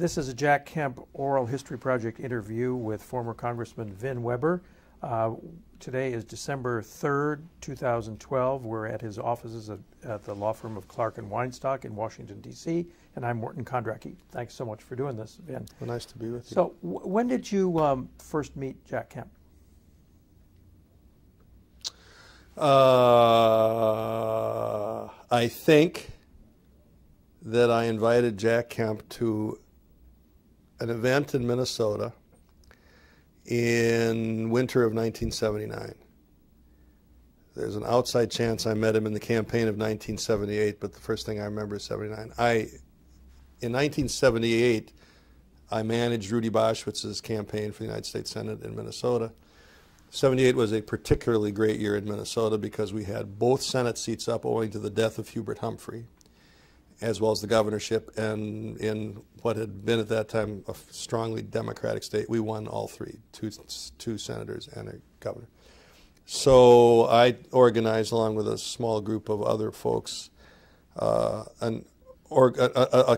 This is a Jack Kemp Oral History Project interview with former Congressman Vin Weber. Today is December 3rd, 2012. We're at his offices at the law firm of Clark and Weinstock in Washington, D.C., and I'm Morton Kondracki. Thanks so much for doing this, Vin. Well, nice to be with you. So, when did you first meet Jack Kemp? I think that I invited Jack Kemp to an event in Minnesota in winter of 1979. There's an outside chance I met him in the campaign of 1978, but the first thing I remember is 79. In 1978, I managed Rudy Boschwitz's campaign for the United States Senate in Minnesota. 78 was a particularly great year in Minnesota because we had both Senate seats up owing to the death of Hubert Humphrey, as well as the governorship, and in what had been at that time a strongly Democratic state, we won all three, two senators and a governor. So I organized, along with a small group of other folks, a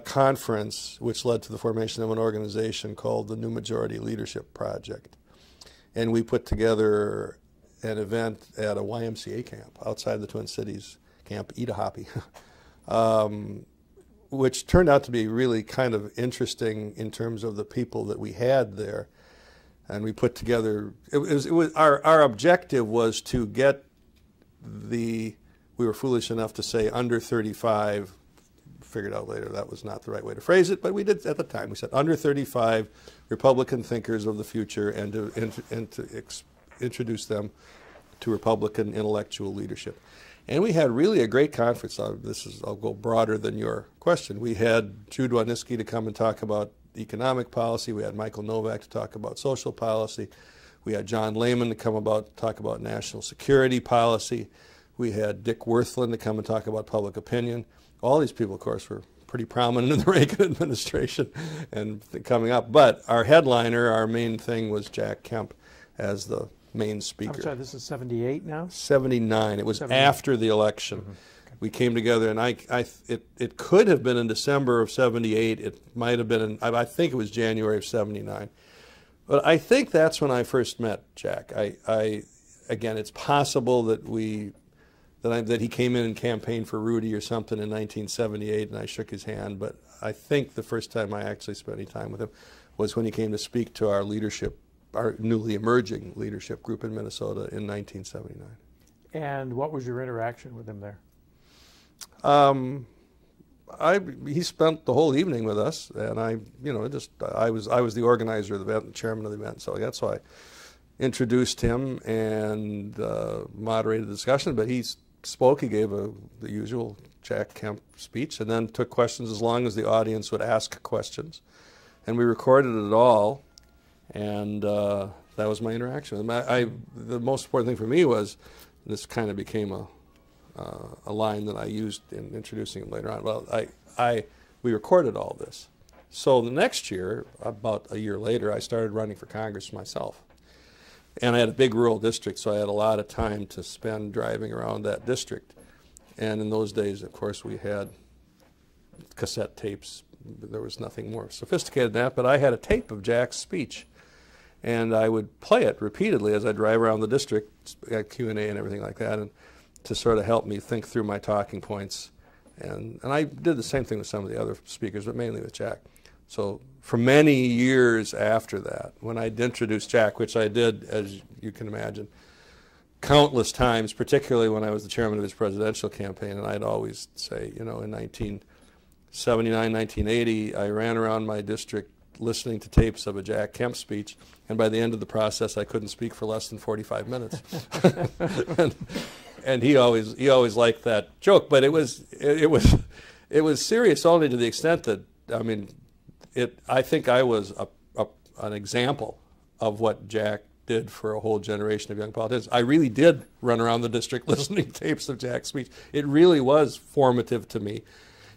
conference which led to the formation of an organization called the New Majority Leadership Project. And we put together an event at a YMCA camp outside the Twin Cities, Camp Eat-A-Hoppy, which turned out to be really kind of interesting in terms of the people that we had there. And we put together, our objective was to get we were foolish enough to say under 35, figured out later that was not the right way to phrase it, but we did at the time. We said under 35 Republican thinkers of the future, and to introduce them to Republican intellectual leadership. And we had really a great conference. I'll go broader than your question. We had Jude Menisci to come and talk about economic policy. We had Michael Novak to talk about social policy. We had John Lehman to come talk about national security policy. We had Dick Wirthlin to come and talk about public opinion. All these people, of course, were pretty prominent in the Reagan administration and coming up. But our headliner, our main thing, was Jack Kemp as the main speaker. I'm sorry, this is 78 now? 79. It was 79. After the election. Mm-hmm. Okay. We came together, and it could have been in December of 78. It might have been I think it was January of 79. But I think that's when I first met Jack. Again, it's possible that that he came in and campaigned for Rudy or something in 1978, and I shook his hand. But I think the first time I actually spent any time with him was when he came to speak to our leadership, our newly emerging leadership group in Minnesota in 1979. And what was your interaction with him there? He spent the whole evening with us, and I was the organizer of the event, the chairman of the event, so that's why I introduced him and moderated the discussion. But he spoke. He gave the usual Jack Kemp speech, and then took questions as long as the audience would ask questions, and we recorded it all. And that was my interaction. The most important thing for me was, this kind of became a line that I used in introducing him later on. Well, we recorded all this. So the next year, about a year later, I started running for Congress myself. And I had a big rural district, so I had a lot of time to spend driving around that district. And in those days, of course, we had cassette tapes. There was nothing more sophisticated than that, but I had a tape of Jack's speech. And I would play it repeatedly as I drive around the district, at Q&A and everything like that, and to sort of help me think through my talking points. And I did the same thing with some of the other speakers, but mainly with Jack. So for many years after that, when I'd introduced Jack, which I did, as you can imagine, countless times, particularly when I was the chairman of his presidential campaign, and I'd always say, in 1979, 1980, I ran around my district listening to tapes of a Jack Kemp speech, and by the end of the process, I couldn't speak for less than 45 minutes. and he always liked that joke, but it was serious only to the extent that, I think I was an example of what Jack did for a whole generation of young politicians. I really did run around the district listening to tapes of Jack's speech. It really was formative to me.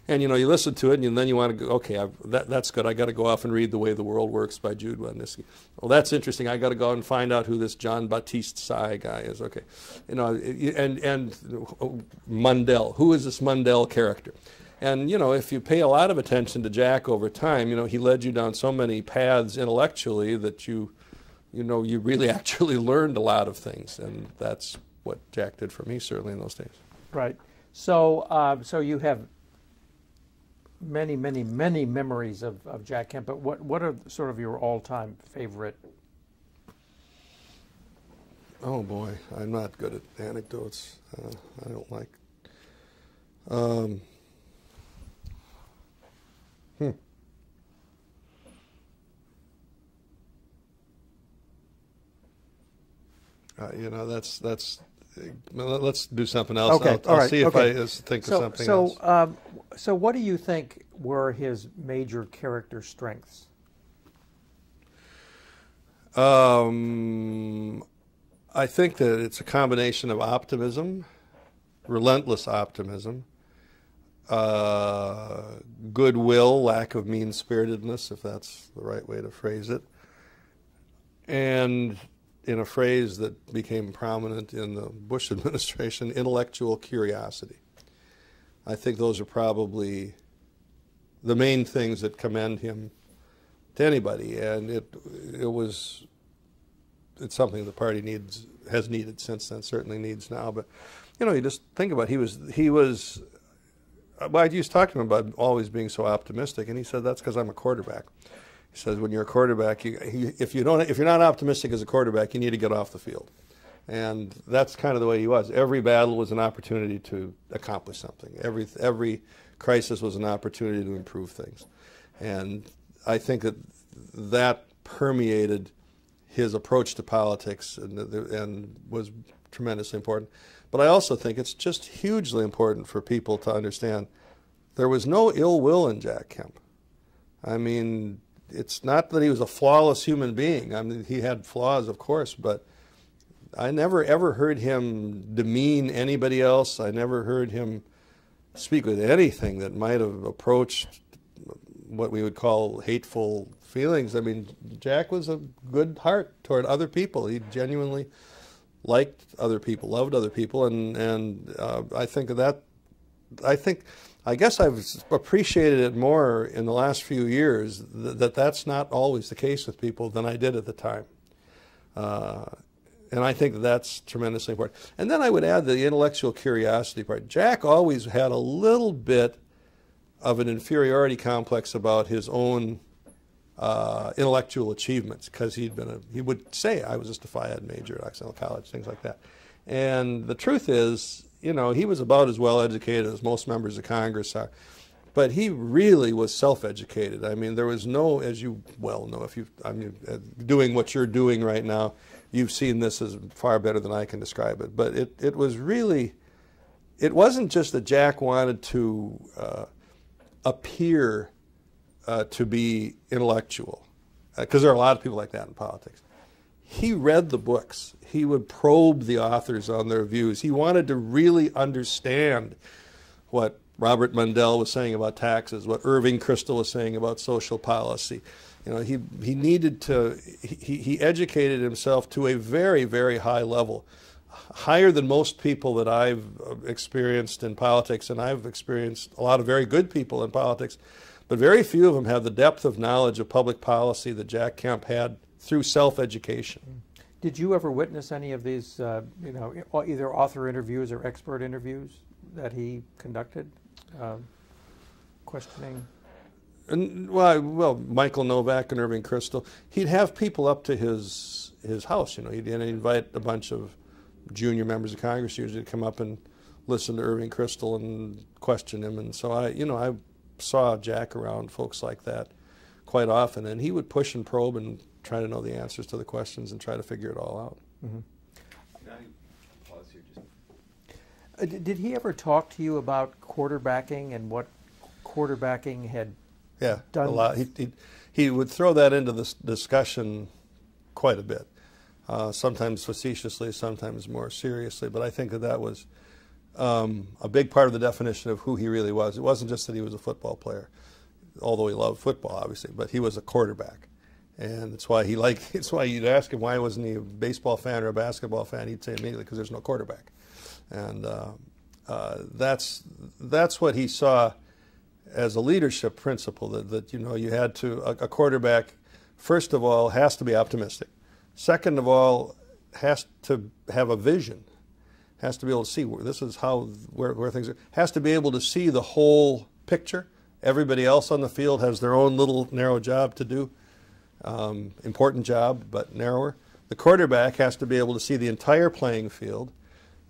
And you listen to it, and then you want to go, okay, that's good. I got to go off and read The Way the World Works by Jude Menisci. Well, that's interesting. I got to go and find out who this John Baptiste Sy guy is. Okay, and Mundell. Who is this Mundell character? And, you know, if you pay a lot of attention to Jack over time, you know, he led you down so many paths intellectually that you really actually learned a lot of things. And that's what Jack did for me, certainly in those days. Right. So, so you have many, many, many memories of Jack Kemp, but what are sort of your all-time favorite? Oh boy, I'm not good at anecdotes. I don't like. You know, that's. Let's do something else. Okay, I'll right. see if okay. I think of something else. So what do you think were his major character strengths? I think that it's a combination of optimism, relentless optimism, goodwill, lack of mean-spiritedness, if that's the right way to phrase it, and in a phrase that became prominent in the Bush administration, intellectual curiosity. I think those are probably the main things that commend him to anybody, and it's something the party has needed since then, certainly needs now. But you know, you just think about it, he was. Well, I used to talk to him about always being so optimistic, and he said that's because I'm a quarterback. He says when you're a quarterback, if you're not optimistic as a quarterback, you need to get off the field, and that's kind of the way he was. Every battle was an opportunity to accomplish something. Every crisis was an opportunity to improve things, and I think that permeated his approach to politics and was tremendously important. But I also think it's just hugely important for people to understand there was no ill will in Jack Kemp. I mean, it's not that he was a flawless human being. I mean, he had flaws, of course, but I never ever heard him demean anybody else. I never heard him speak with anything that might have approached what we would call hateful feelings. I mean, Jack was a good heart toward other people. He genuinely liked other people, loved other people, and I think that. I guess I've appreciated it more in the last few years that's not always the case with people than I did at the time. And I think that's tremendously important. And then I would add the intellectual curiosity part. Jack always had a little bit of an inferiority complex about his own intellectual achievements, because he would say, I was just a Phi Ed major at Occidental College, things like that. And the truth is, you know, he was about as well educated as most members of Congress are. But he really was self-educated. I mean, there was no, as you well know, doing what you're doing right now, you've seen this as far better than I can describe it. But it was really, it wasn't just that Jack wanted to appear to be intellectual, because there are a lot of people like that in politics. He read the books. He would probe the authors on their views. He wanted to really understand what Robert Mundell was saying about taxes, what Irving Kristol was saying about social policy. You know, he needed to, he educated himself to a very, very high level, higher than most people that I've experienced in politics, and I've experienced a lot of very good people in politics, but very few of them have the depth of knowledge of public policy that Jack Kemp had through self-education. Did you ever witness any of these, you know, either author interviews or expert interviews that he conducted, questioning? And, well, Michael Novak and Irving Kristol, he'd have people up to his house. You know, he'd invite a bunch of junior members of Congress usually to come up and listen to Irving Kristol and question him. And so I saw Jack around folks like that quite often, and he would push and probe and try to know the answers to the questions and try to figure it all out. Mm-hmm. Can I pause here did he ever talk to you about quarterbacking and what quarterbacking had done? A lot. He would throw that into this discussion quite a bit, sometimes facetiously, sometimes more seriously, but I think that was a big part of the definition of who he really was. It wasn't just that he was a football player, although he loved football, obviously, but he was a quarterback. And it's why it's why you'd ask him why wasn't he a baseball fan or a basketball fan, he'd say immediately because there's no quarterback. And that's what he saw as a leadership principle that you know, you had to, a quarterback, first of all, has to be optimistic. Second of all, has to have a vision, has to be able to see this is where things are, has to be able to see the whole picture. Everybody else on the field has their own little narrow job to do, important job, but narrower. The quarterback has to be able to see the entire playing field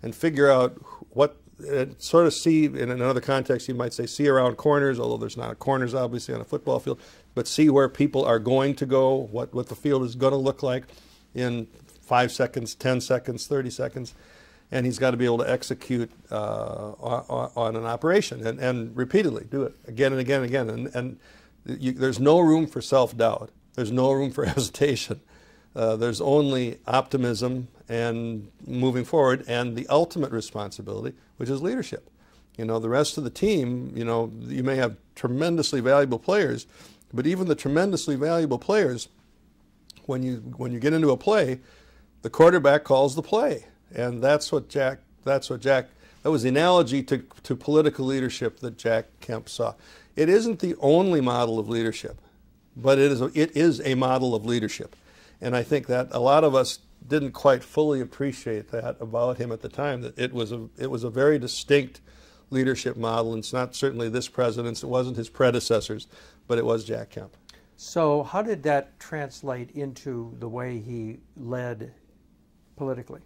and figure out what, sort of see, in another context you might say see around corners, although there's not corners obviously on a football field, but see where people are going to go, what the field is going to look like in 5 seconds, 10 seconds, 30 seconds. And he's got to be able to execute on an operation and repeatedly do it again and again and again. And there's no room for self-doubt. There's no room for hesitation. There's only optimism and moving forward, and the ultimate responsibility, which is leadership. You know, the rest of the team, you know, you may have tremendously valuable players, but even the tremendously valuable players, when you get into a play, the quarterback calls the play. And that was the analogy to political leadership that Jack Kemp saw. It isn't the only model of leadership, but it is a model of leadership. And I think that a lot of us didn't quite fully appreciate that about him at the time, that it was a very distinct leadership model, and it's not certainly this president's, it wasn't his predecessors, but it was Jack Kemp. So how did that translate into the way he led politically?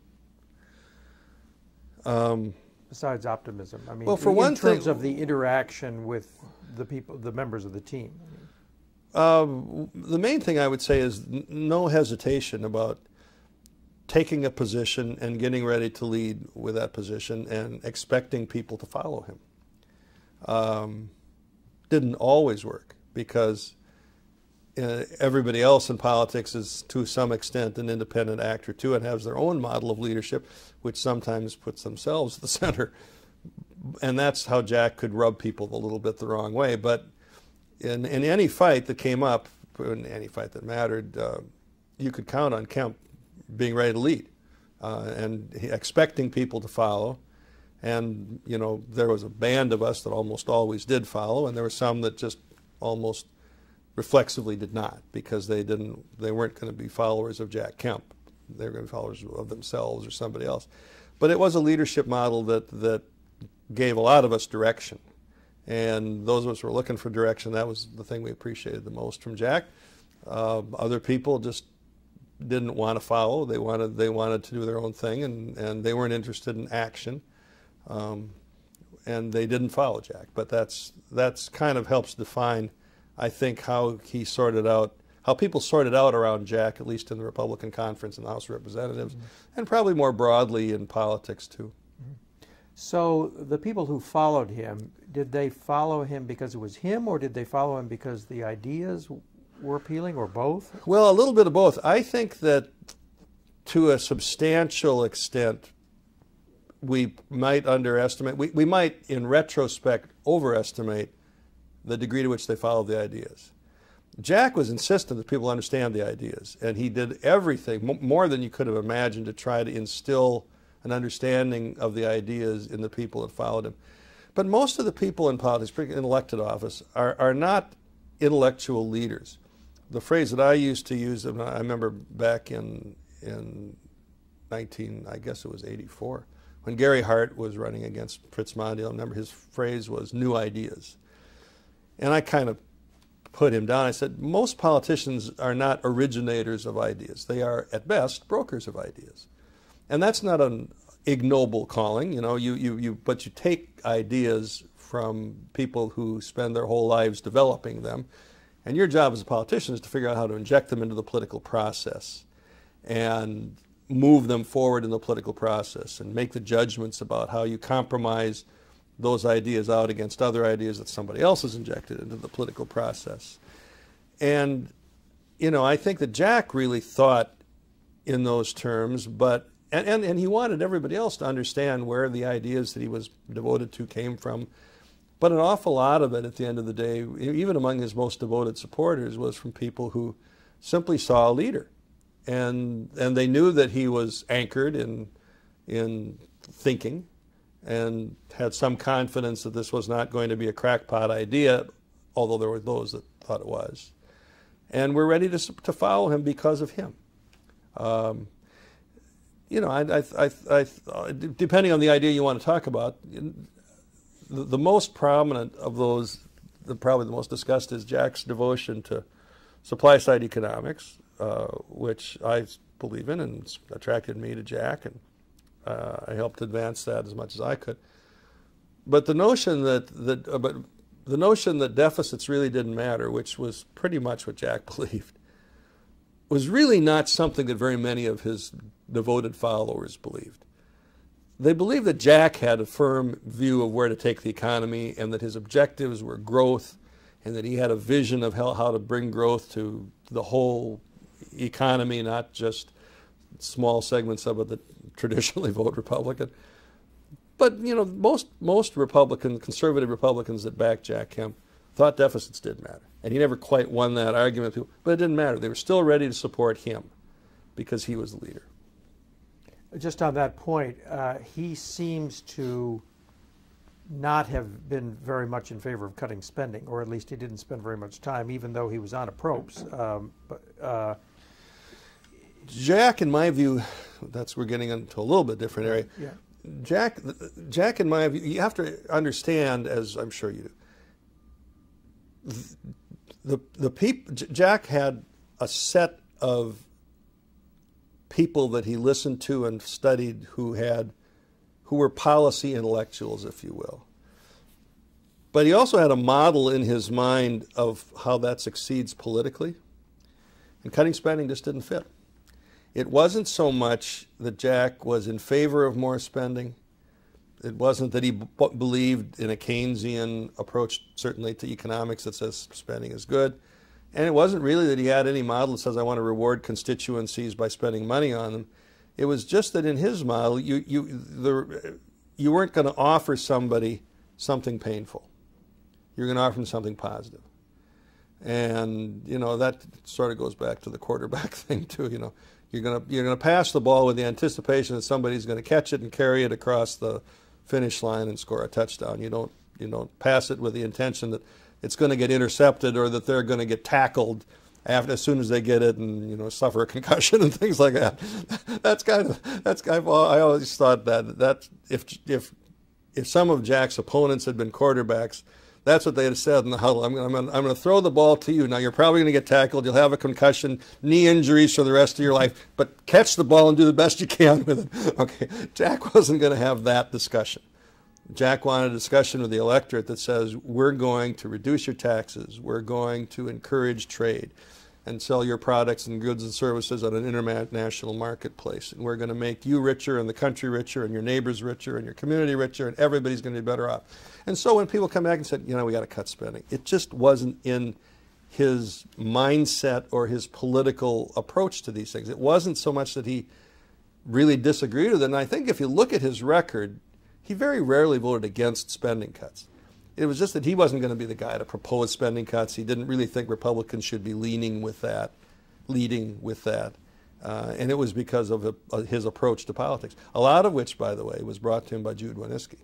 Besides optimism, I mean, well, for in terms of the interaction with the people, the members of the team. The main thing I would say is no hesitation about taking a position and getting ready to lead with that position and expecting people to follow him. Didn't always work because everybody else in politics is to some extent an independent actor too and has their own model of leadership, which sometimes puts themselves at the center. And that's how Jack could rub people a little bit the wrong way. But in any fight that came up, in any fight that mattered, you could count on Kemp being ready to lead and expecting people to follow. And, you know, there was a band of us that almost always did follow, and there were some that just almost reflexively did not, because they weren't going to be followers of Jack Kemp. They were going to be followers of themselves or somebody else. But it was a leadership model that gave a lot of us direction. And those of us who were looking for direction, that was the thing we appreciated the most from Jack. Other people just didn't want to follow. They wanted to do their own thing, and they weren't interested in action. And they didn't follow Jack. But that's kind of helps define, I think, how people sorted out around Jack, at least in the Republican conference and the House of Representatives, and probably more broadly in politics too. So the people who followed him, did they follow him because it was him, or did they follow him because the ideas were appealing, or both? Well, a little bit of both. I think that to a substantial extent, we might underestimate, we might in retrospect overestimate the degree to which they followed the ideas. Jack was insistent that people understand the ideas, and he did everything, more than you could have imagined, to try to instill an understanding of the ideas in the people that followed him. But most of the people in politics, particularly in elected office, are not intellectual leaders. The phrase that I used to use, I remember back in I guess it was 84, when Gary Hart was running against Fritz Mondale, I remember his phrase was "new ideas." And I kind of put him down. I said, most politicians are not originators of ideas. They are, at best, brokers of ideas. And that's not an ignoble calling, you know, but you take ideas from people who spend their whole lives developing them, and your job as a politician is to figure out how to inject them into the political process and move them forward in the political process and make the judgments about how you compromise those ideas out against other ideas that somebody else has injected into the political process. And, you know, I think that Jack really thought in those terms, but and he wanted everybody else to understand where the ideas that he was devoted to came from. But an awful lot of it, at the end of the day, even among his most devoted supporters, was from people who simply saw a leader. And they knew that he was anchored in thinking, and had some confidence that this was not going to be a crackpot idea, although there were those that thought it was. And we're ready to follow him because of him. You know, depending on the idea you want to talk about, the most prominent of those, probably the most discussed, is Jack's devotion to supply-side economics, which I believe in and attracted me to Jack, and I helped advance that as much as I could. But the notion that deficits really didn't matter, which was pretty much what Jack believed, was really not something that very many of his devoted followers believed. They believed that Jack had a firm view of where to take the economy, and that his objectives were growth, and that he had a vision of how to bring growth to the whole economy, not just small segments of it that traditionally vote Republican. But you know, most Republicans, conservative Republicans that backed Jack Kemp, thought deficits did matter, and he never quite won that argument. But it didn't matter; they were still ready to support him because he was the leader. Just on that point, he seems to not have been very much in favor of cutting spending, or at least he didn't spend very much time, even though he was on approps. Jack, in my view, we're getting into a little bit different area. Yeah. Jack, in my view, you have to understand, as I'm sure you do, Jack had a set of people that he listened to and studied who were policy intellectuals, if you will. But he also had a model in his mind of how that succeeds politically, and cutting spending just didn't fit. It wasn't so much that Jack was in favor of more spending. It wasn't that he believed in a Keynesian approach, certainly to economics, that says spending is good. And it wasn't really that he had any model that says I want to reward constituencies by spending money on them. It was just that in his model, you weren't going to offer somebody something painful. You're going to offer them something positive. And you know, that sort of goes back to the quarterback thing too. You know, you're going to pass the ball with the anticipation that somebody's going to catch it and carry it across the finish line and score a touchdown. You don't pass it with the intention that it's going to get intercepted or that they're going to get tackled as soon as they get it and suffer a concussion and things like that. I always thought that if some of Jack's opponents had been quarterbacks, that's what they had said in the huddle. I'm going to throw the ball to you. Now you're probably going to get tackled. You'll have a concussion, knee injuries for the rest of your life. But catch the ball and do the best you can with it. Okay, Jack wasn't going to have that discussion. Jack wanted a discussion with the electorate that says we're going to reduce your taxes. We're going to encourage trade and sell your products and goods and services on an international marketplace. And we're going to make you richer and the country richer and your neighbors richer and your community richer and everybody's going to be better off. And so when people come back and said, we got to cut spending, it just wasn't in his mindset or his political approach to these things. It wasn't so much that he really disagreed with it. And I think if you look at his record, he very rarely voted against spending cuts. It was just that he wasn't going to be the guy to propose spending cuts. He didn't really think Republicans should be leading with that. And it was because of his approach to politics, a lot of which, by the way, was brought to him by Jude Menisci.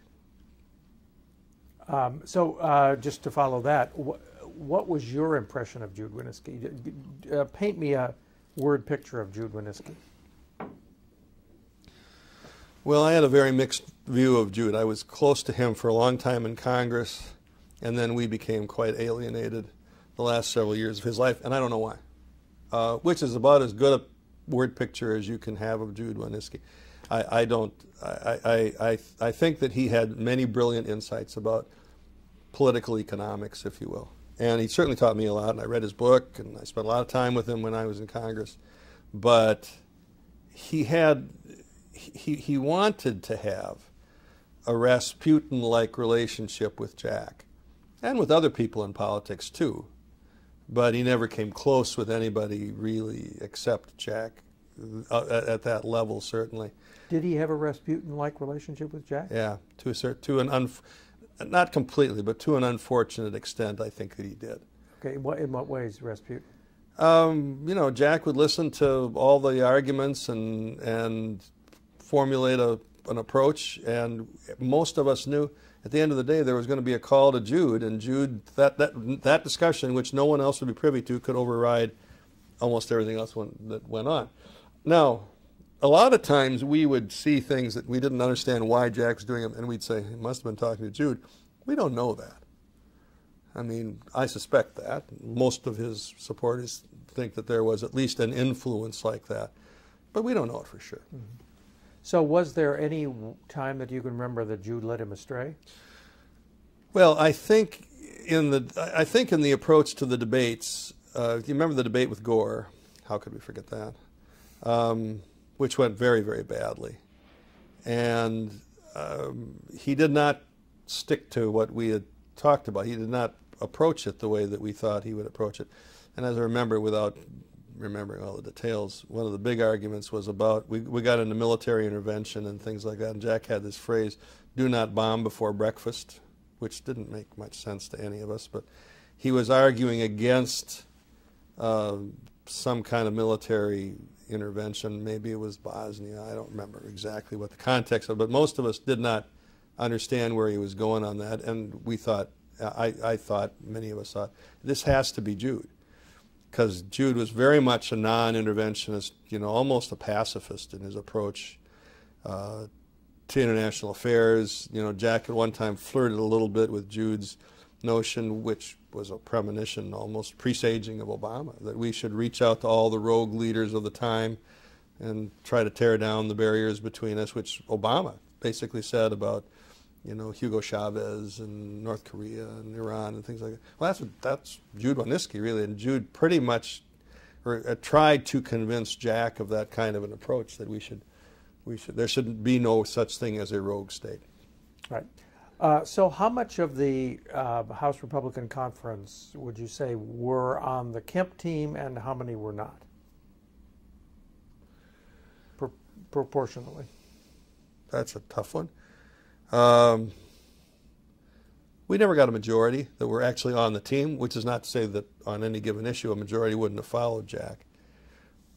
Just to follow that, what was your impression of Jude Menisci? Paint me a word picture of Jude Menisci. Well, I had a very mixed view of Jude. I was close to him for a long time in Congress, and then we became quite alienated the last several years of his life, and I don't know why, which is about as good a word picture as you can have of Jude Menisci. I think that he had many brilliant insights about political economics, if you will. And he certainly taught me a lot, and I read his book, and I spent a lot of time with him when I was in Congress. But he wanted to have a Rasputin-like relationship with Jack, and with other people in politics too. But he never came close with anybody really except Jack, at that level certainly. Did he have a Rasputin-like relationship with Jack? Yeah, not completely, but to an unfortunate extent, I think that he did. Okay, in what ways, Rasputin? Jack would listen to all the arguments and formulate a an approach, and most of us knew at the end of the day there was going to be a call to Jude, and Jude, that discussion, which no one else would be privy to, could override almost everything else that went on. Now, a lot of times we would see things that we didn't understand why Jack was doing them, and we'd say, he must have been talking to Jude. We don't know that. I mean, I suspect that. Most of his supporters think that there was at least an influence like that, but we don't know it for sure. Mm-hmm. So was there any time that you can remember that Jude led him astray? Well, I think in the approach to the debates, you remember the debate with Gore, how could we forget that, which went very, very badly. And he did not stick to what we had talked about. He did not approach it the way that we thought he would approach it. And as I remember, without remembering all the details, one of the big arguments was about, we got into military intervention and things like that, and Jack had this phrase, do not bomb before breakfast, which didn't make much sense to any of us, but he was arguing against some kind of military intervention. Maybe it was Bosnia. I don't remember exactly what the context of, but most of us did not understand where he was going on that, and we thought, I thought, many of us thought, this has to be Jude, because Jude was very much a non-interventionist, almost a pacifist in his approach to international affairs. Jack at one time flirted a little bit with Jude's notion, which was a premonition, almost presaging of Obama, that we should reach out to all the rogue leaders of the time and try to tear down the barriers between us, which Obama basically said about Hugo Chavez and North Korea and Iran and things like that. Well, that's Jude Menisci, really, and Jude pretty much tried to convince Jack of that kind of an approach, that there should be no such thing as a rogue state. Right. So how much of the House Republican Conference would you say were on the Kemp team, and how many were not? Proportionally. That's a tough one. We never got a majority that were actually on the team, which is not to say that on any given issue a majority wouldn't have followed Jack.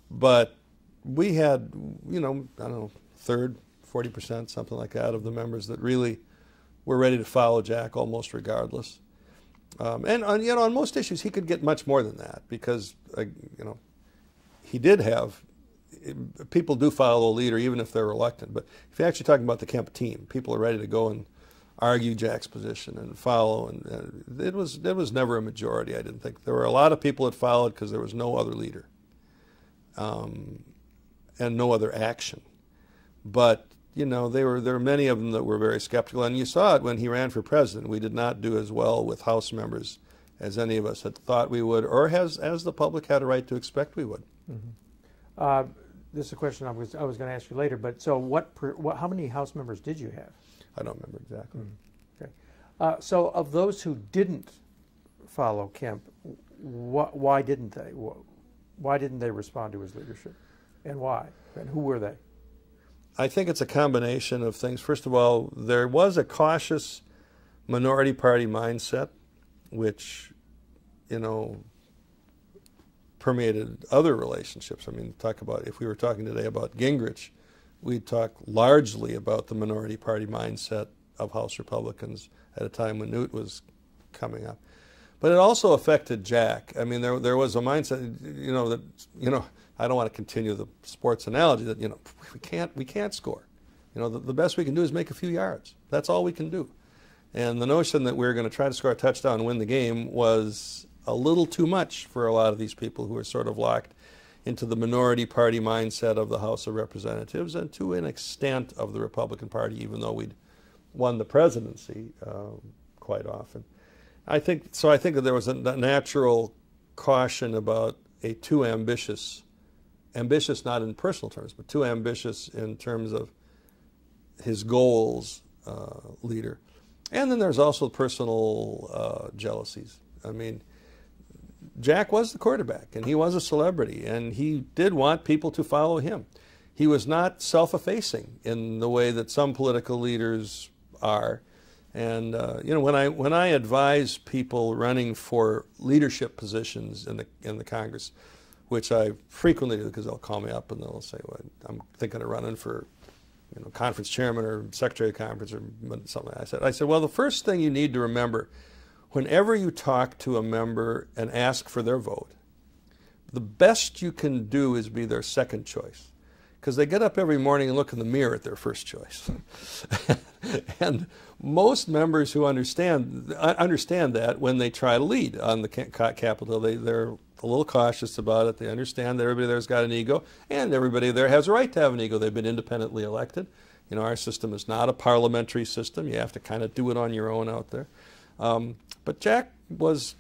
But we had, I don't know, third, 40%, something like that, of the members that really were ready to follow Jack almost regardless. And on most issues he could get much more than that, because he did have, people do follow a leader even if they're reluctant. But if you're actually talking about the Kemp team, people are ready to go and argue Jack's position and follow. And it was never a majority, I didn't think. There were a lot of people that followed because there was no other leader and no other action. But there were many of them that were very skeptical, and you saw it when he ran for president. We did not do as well with House members as any of us had thought we would, or as the public had a right to expect we would. Mm-hmm. This is a question I was going to ask you later, but so how many House members did you have? I don't remember exactly. Mm-hmm. Okay. So of those who didn't follow Kemp, why didn't they? Why didn't they respond to his leadership, and why? And who were they? I think it's a combination of things. First of all, there was a cautious minority party mindset, which, permeated other relationships. I mean, if we were talking today about Gingrich, we'd talk largely about the minority party mindset of House Republicans at a time when Newt was coming up. But it also affected Jack. I mean, there was a mindset, that, I don't want to continue the sports analogy that, we can't score. The best we can do is make a few yards. That's all we can do. And the notion that we're going to try to score a touchdown and win the game was a little too much for a lot of these people who are sort of locked into the minority party mindset of the House of Representatives, and to an extent of the Republican Party, even though we'd won the presidency quite often. I think that there was a natural caution about a too ambitious not in personal terms, but too ambitious in terms of his goals leader. And then there's also personal jealousies. I mean, Jack was the quarterback, and he was a celebrity, and he did want people to follow him. He was not self-effacing in the way that some political leaders are. And when I advise people running for leadership positions in the Congress, which I frequently do, because they'll call me up and they'll say, well, I'm thinking of running for conference chairman or secretary of conference or something. I said, well, the first thing you need to remember, whenever you talk to a member and ask for their vote, the best you can do is be their second choice, because they get up every morning and look in the mirror at their first choice. And most members who understand that when they try to lead on the Capitol, they're a little cautious about it. They understand that everybody there's got an ego, and everybody there has a right to have an ego. They've been independently elected. Our system is not a parliamentary system. You have to kind of do it on your own out there. But Jack was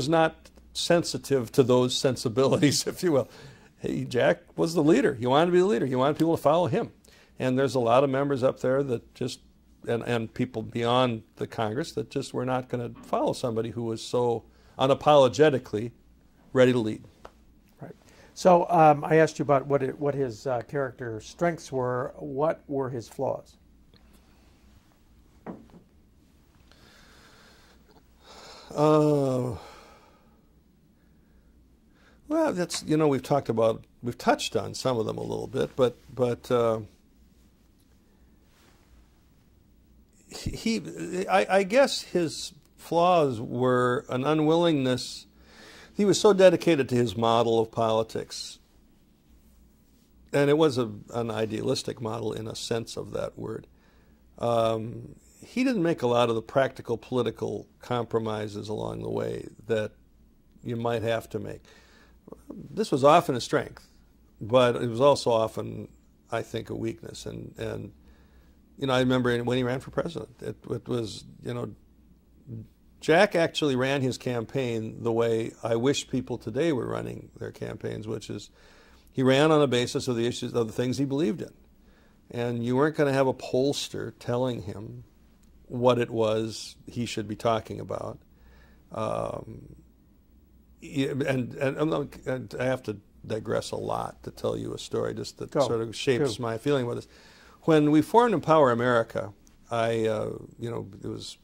not sensitive to those sensibilities, if you will. Jack was the leader. He wanted to be the leader. He wanted people to follow him. And there's a lot of members up there that just, and people beyond the Congress that just were not going to follow somebody who was so unapologetically ready to lead. Right. So I asked you about what his character strengths were. What were his flaws? Well, that's, we've touched on some of them a little bit, but I guess his flaws were an unwillingness. He was so dedicated to his model of politics, and it was an idealistic model in a sense of that word. He didn't make a lot of the practical political compromises along the way that you might have to make. This was often a strength, but it was also often, I think, a weakness. And I remember when he ran for president, it was, Jack actually ran his campaign the way I wish people today were running their campaigns, which is he ran on the basis of the issues, of the things he believed in. And you weren't going to have a pollster telling him what it was he should be talking about. And I have to digress a lot to tell you a story just that sort of shapes my feeling about this. When we formed Empower America, it was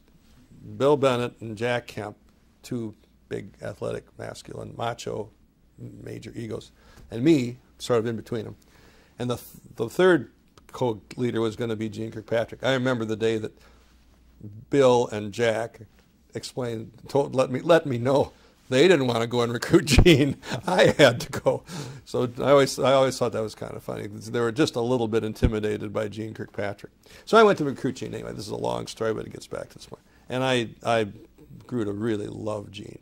Bill Bennett and Jack Kemp, two big athletic, masculine, macho, major egos, and me, sort of in between them. And the third co-leader was going to be Gene Kirkpatrick. I remember the day that Bill and Jack let me know they didn't want to go and recruit Gene. I had to go. So I always thought that was kind of funny. They were just a little bit intimidated by Gene Kirkpatrick. So I went to recruit Gene anyway. This is a long story, but it gets back to this point. And I grew to really love Gene.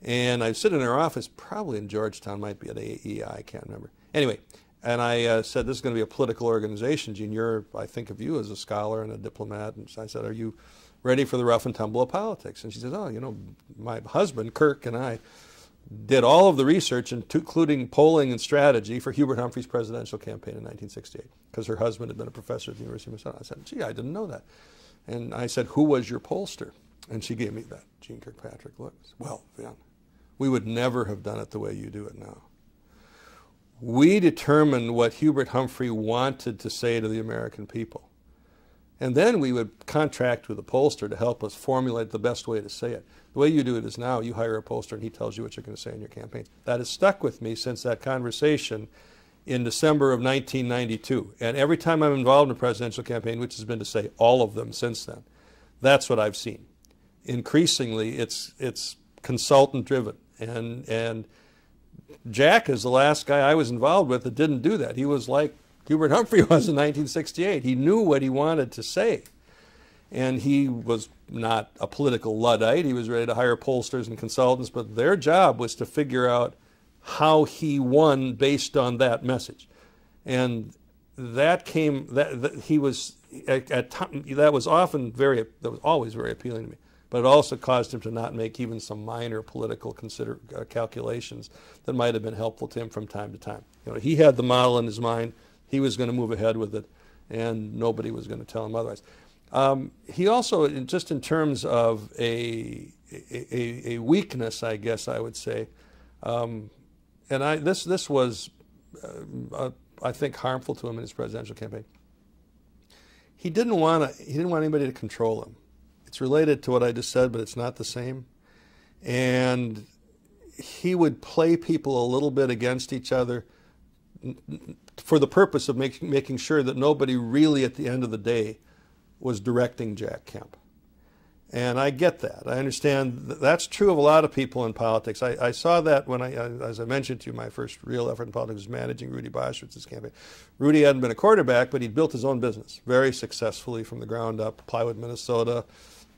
And I sit in her office, probably in Georgetown, might be at AEI, I can't remember. Anyway, and I said, this is going to be a political organization, Gene. I think of you as a scholar and a diplomat. And so I said, are you ready for the rough and tumble of politics? And she says, oh, my husband, Kirk, and I did all of the research, including polling and strategy, for Hubert Humphrey's presidential campaign in 1968, because her husband had been a professor at the University of Minnesota. I said, gee, I didn't know that. And I said, who was your pollster? And she gave me that Gene Kirkpatrick look. Well, Vin, we would never have done it the way you do it now. We determined what Hubert Humphrey wanted to say to the American people. And then we would contract with a pollster to help us formulate the best way to say it. The way you do it is now you hire a pollster and he tells you what you're going to say in your campaign. That has stuck with me since that conversation in December of 1992. And every time I'm involved in a presidential campaign, which has been to say all of them since then, that's what I've seen. Increasingly, it's consultant driven. And Jack is the last guy I was involved with that didn't do that. He was like Hubert Humphrey was in 1968. He knew what he wanted to say. And he was not a political Luddite. He was ready to hire pollsters and consultants, but their job was to figure out how he won based on that message. And that came, that was always very appealing to me. But it also caused him to not make even some minor political calculations that might have been helpful to him from time to time. He had the model in his mind. He was going to move ahead with it, and nobody was going to tell him otherwise. He also, just in terms of a weakness, I guess I would say, and this was, I think, harmful to him in his presidential campaign. He didn't want anybody to control him. It's related to what I just said, but it's not the same. And he would play people a little bit against each other for the purpose of making sure that nobody really at the end of the day was directing Jack Kemp. And I get that. I understand that's true of a lot of people in politics. I saw that when as I mentioned to you, my first real effort in politics was managing Rudy Boschwitz's campaign. Rudy hadn't been a quarterback, but he'd built his own business very successfully from the ground up. Plywood, Minnesota,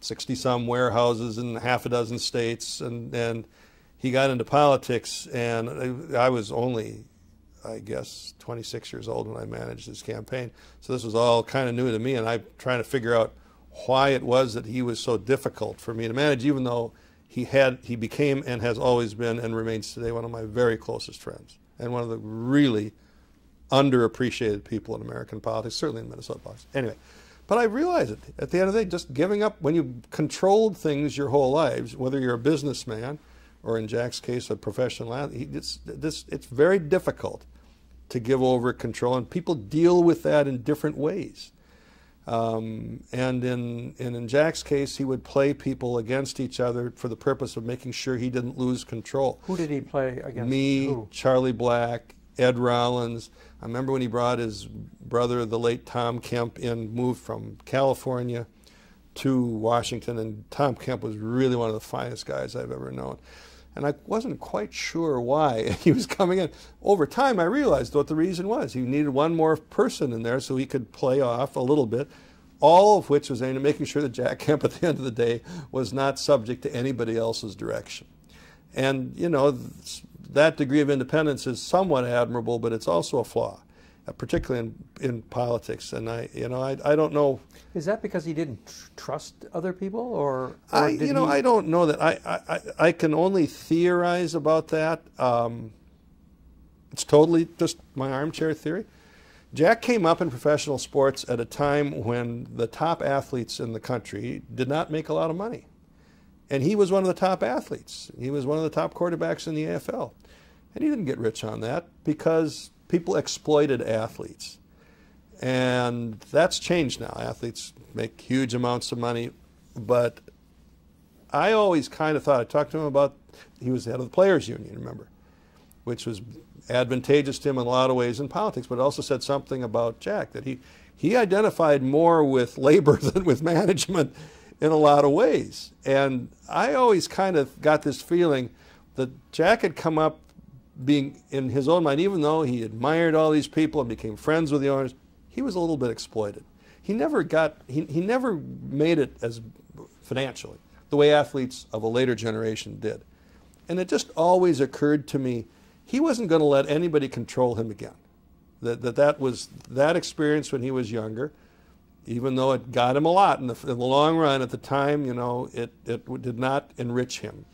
60-some warehouses in half a dozen states. And he got into politics, and I was only, I guess, 26 years old when I managed his campaign. So this was all kind of new to me, and I'm trying to figure out why it was that he was so difficult for me to manage, even though he became and has always been and remains today one of my very closest friends and one of the really underappreciated people in American politics, certainly in Minnesota politics. Anyway, but I realize it. At the end of the day, just giving up, when you've controlled things your whole lives, whether you're a businessman or in Jack's case a professional athlete, it's very difficult to give over control, and people deal with that in different ways. And in Jack's case, he would play people against each other for the purpose of making sure he didn't lose control. Who did he play against? Me, Who? Charlie Black, Ed Rollins. I remember when he brought his brother, the late Tom Kemp, in, moved from California to Washington, and Tom Kemp was really one of the finest guys I've ever known. And I wasn't quite sure why he was coming in. Over time, I realized what the reason was. He needed one more person in there so he could play off a little bit, all of which was aimed at making sure that Jack Kemp, at the end of the day, was not subject to anybody else's direction. And, you know, that degree of independence is somewhat admirable, but it's also a flaw, particularly in politics. And I don't know. Is that because he didn't trust other people, or I don't know that. I can only theorize about that. It's totally just my armchair theory. Jack came up in professional sports at a time when the top athletes in the country did not make a lot of money. And he was one of the top athletes. He was one of the top quarterbacks in the AFL. And he didn't get rich on that because people exploited athletes. And that's changed now. Athletes make huge amounts of money. But I always kind of thought, I talked to him about, he was the head of the Players Union, remember, which was advantageous to him in a lot of ways in politics, but it also said something about Jack, that he identified more with labor than with management in a lot of ways. And I always kind of got this feeling that Jack had come up being, in his own mind, even though he admired all these people and became friends with the owners, he was a little bit exploited. He never made it as financially the way athletes of a later generation did. And it just always occurred to me, he wasn't going to let anybody control him again. That was that experience when he was younger, even though it got him a lot in the long run. At the time, you know, it did not enrich him,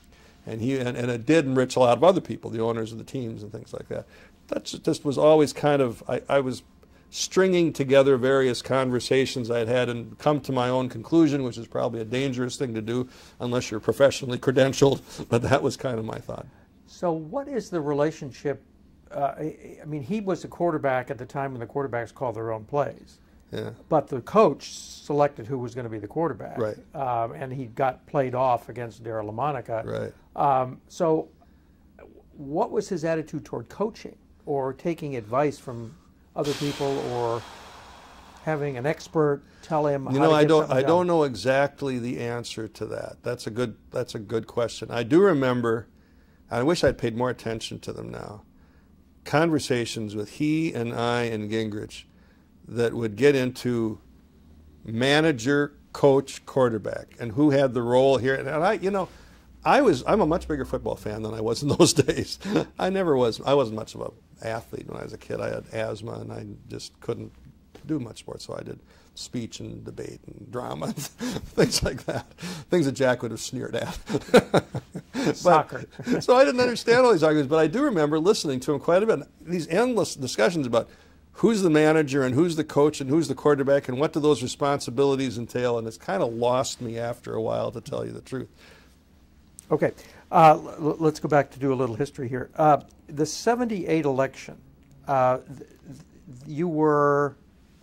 and it did enrich a lot of other people, the owners of the teams and things like that. That just was always kind of, I was stringing together various conversations I'd had and come to my own conclusion, which is probably a dangerous thing to do unless you're professionally credentialed, but that was kind of my thought. So what is the relationship? I mean, he was a quarterback at the time when the quarterbacks called their own plays. Yeah. But the coach selected who was going to be the quarterback. Right. And he got played off against Darryl LaMonica. Right. So what was his attitude toward coaching or taking advice from other people or having an expert tell him how to get something done? I don't know exactly the answer to that. That's a good question. I do remember, I wish I'd paid more attention to them now, conversations with he and I and Gingrich that would get into manager, coach, quarterback, and who had the role here. And I'm a much bigger football fan than I was in those days. I wasn't much of an athlete when I was a kid. I had asthma and I just couldn't do much sports, so I did speech and debate and drama and things like that, things that Jack would have sneered at. Soccer. So I didn't understand all these arguments, but I do remember listening to him quite a bit. These endless discussions about who's the manager and who's the coach and who's the quarterback and what do those responsibilities entail, and it's kind of lost me after a while, to tell you the truth. Okay, let's go back to do a little history here. The '78 election, you were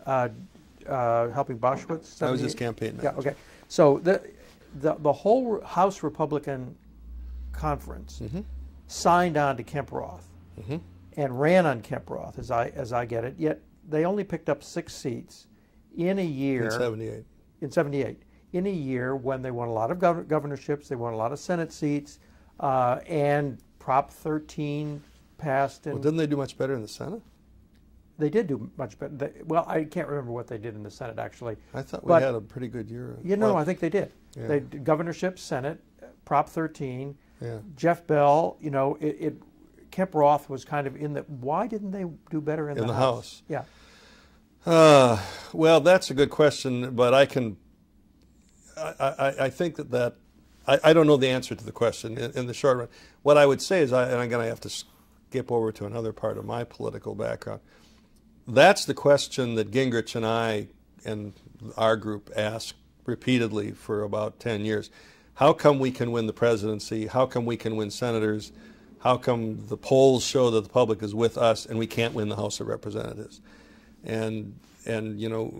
helping Boschwitz? I was his campaign manager. Yeah, okay. So the whole House Republican Conference signed on to Kemp Roth. and ran on Kemp Roth, as I get it. Yet they only picked up 6 seats in a year. In 78. In 78. In a year when they won a lot of governorships, they won a lot of Senate seats, and Prop 13 passed. And well, didn't they do much better in the Senate? They did do much better. Well, I can't remember what they did in the Senate, actually. I thought we had a pretty good year. I think they did. Yeah. They did governorship, Senate, Prop 13. Yeah. Jeff Bell, Kemp Roth was kind of in the. Why didn't they do better in the House? Yeah. Well, that's a good question, but I think that I don't know the answer to the question in the short run. What I would say is, and I'm going to have to skip over to another part of my political background. That's the question that Gingrich and I and our group asked repeatedly for about 10 years. How come we can win the presidency? How come we can win senators? How come the polls show that the public is with us and we can't win the House of Representatives? And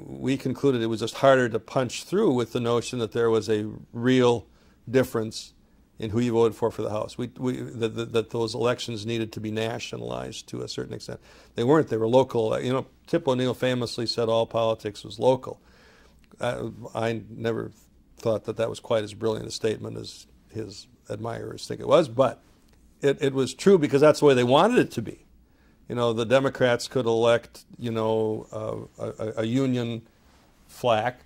we concluded it was just harder to punch through with the notion that there was a real difference in who you voted for the House. That those elections needed to be nationalized to a certain extent. They weren't. They were local. Tip O'Neill famously said all politics was local. I never thought that was quite as brilliant a statement as his admirers think it was, but it was true because that's the way they wanted it to be. The Democrats could elect, a union flack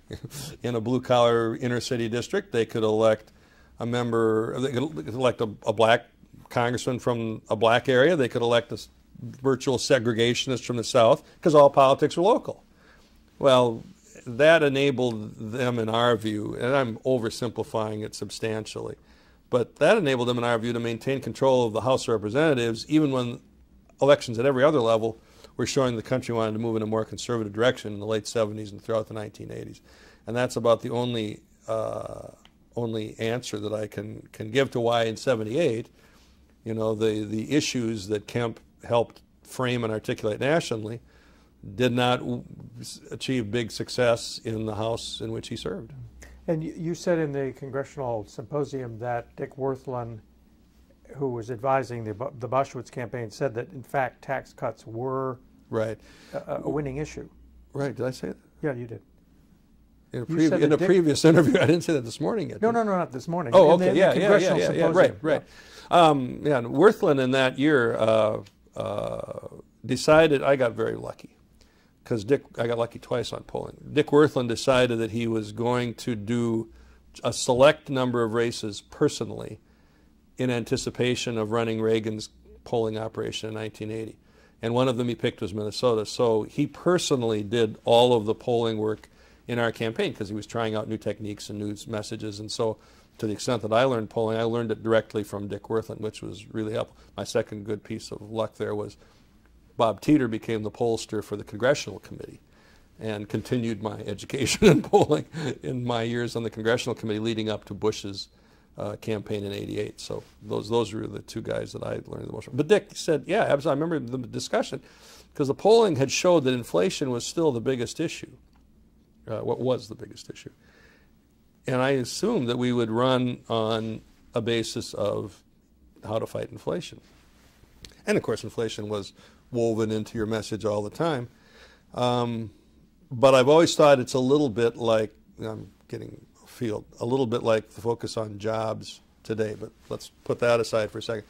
in a blue-collar inner-city district. They could elect a member, they could elect a black congressman from a black area. They could elect a virtual segregationist from the South because all politics are local. Well, that enabled them, in our view, and I'm oversimplifying it substantially, but that enabled them, in our view, to maintain control of the House of Representatives even when elections at every other level were showing the country wanted to move in a more conservative direction in the late 70s and throughout the 1980s. And that's about the only answer that I can give to why in 78, the issues that Kemp helped frame and articulate nationally did not achieve big success in the House in which he served. And you said in the Congressional Symposium that Dick Wirthlin, who was advising the Boschwitz campaign, said that, in fact, tax cuts were right a winning issue. Right. Did I say that? Yeah, you did. In a previous interview. I didn't say that this morning yet. No, not this morning. Oh, okay. Yeah. Right. And Wirthlin in that year decided, I got very lucky, because I got lucky twice on polling. Dick Wirthlin decided that he was going to do a select number of races personally in anticipation of running Reagan's polling operation in 1980. And one of them he picked was Minnesota. So he personally did all of the polling work in our campaign because he was trying out new techniques and new messages. And so to the extent that I learned polling, I learned it directly from Dick Wirthlin, which was really helpful. My second good piece of luck there was Bob Teeter became the pollster for the Congressional Committee and continued my education in polling in my years on the Congressional Committee leading up to Bush's campaign in '88. So those were the two guys that I learned the most from. But Dick said, yeah, absolutely. I remember the discussion because the polling had showed that inflation was still the biggest issue. What was the biggest issue? And I assumed that we would run on a basis of how to fight inflation. And of course, inflation was woven into your message all the time. But I've always thought it's a little bit like, I'm getting field, a little bit like the focus on jobs today, but let's put that aside for a second.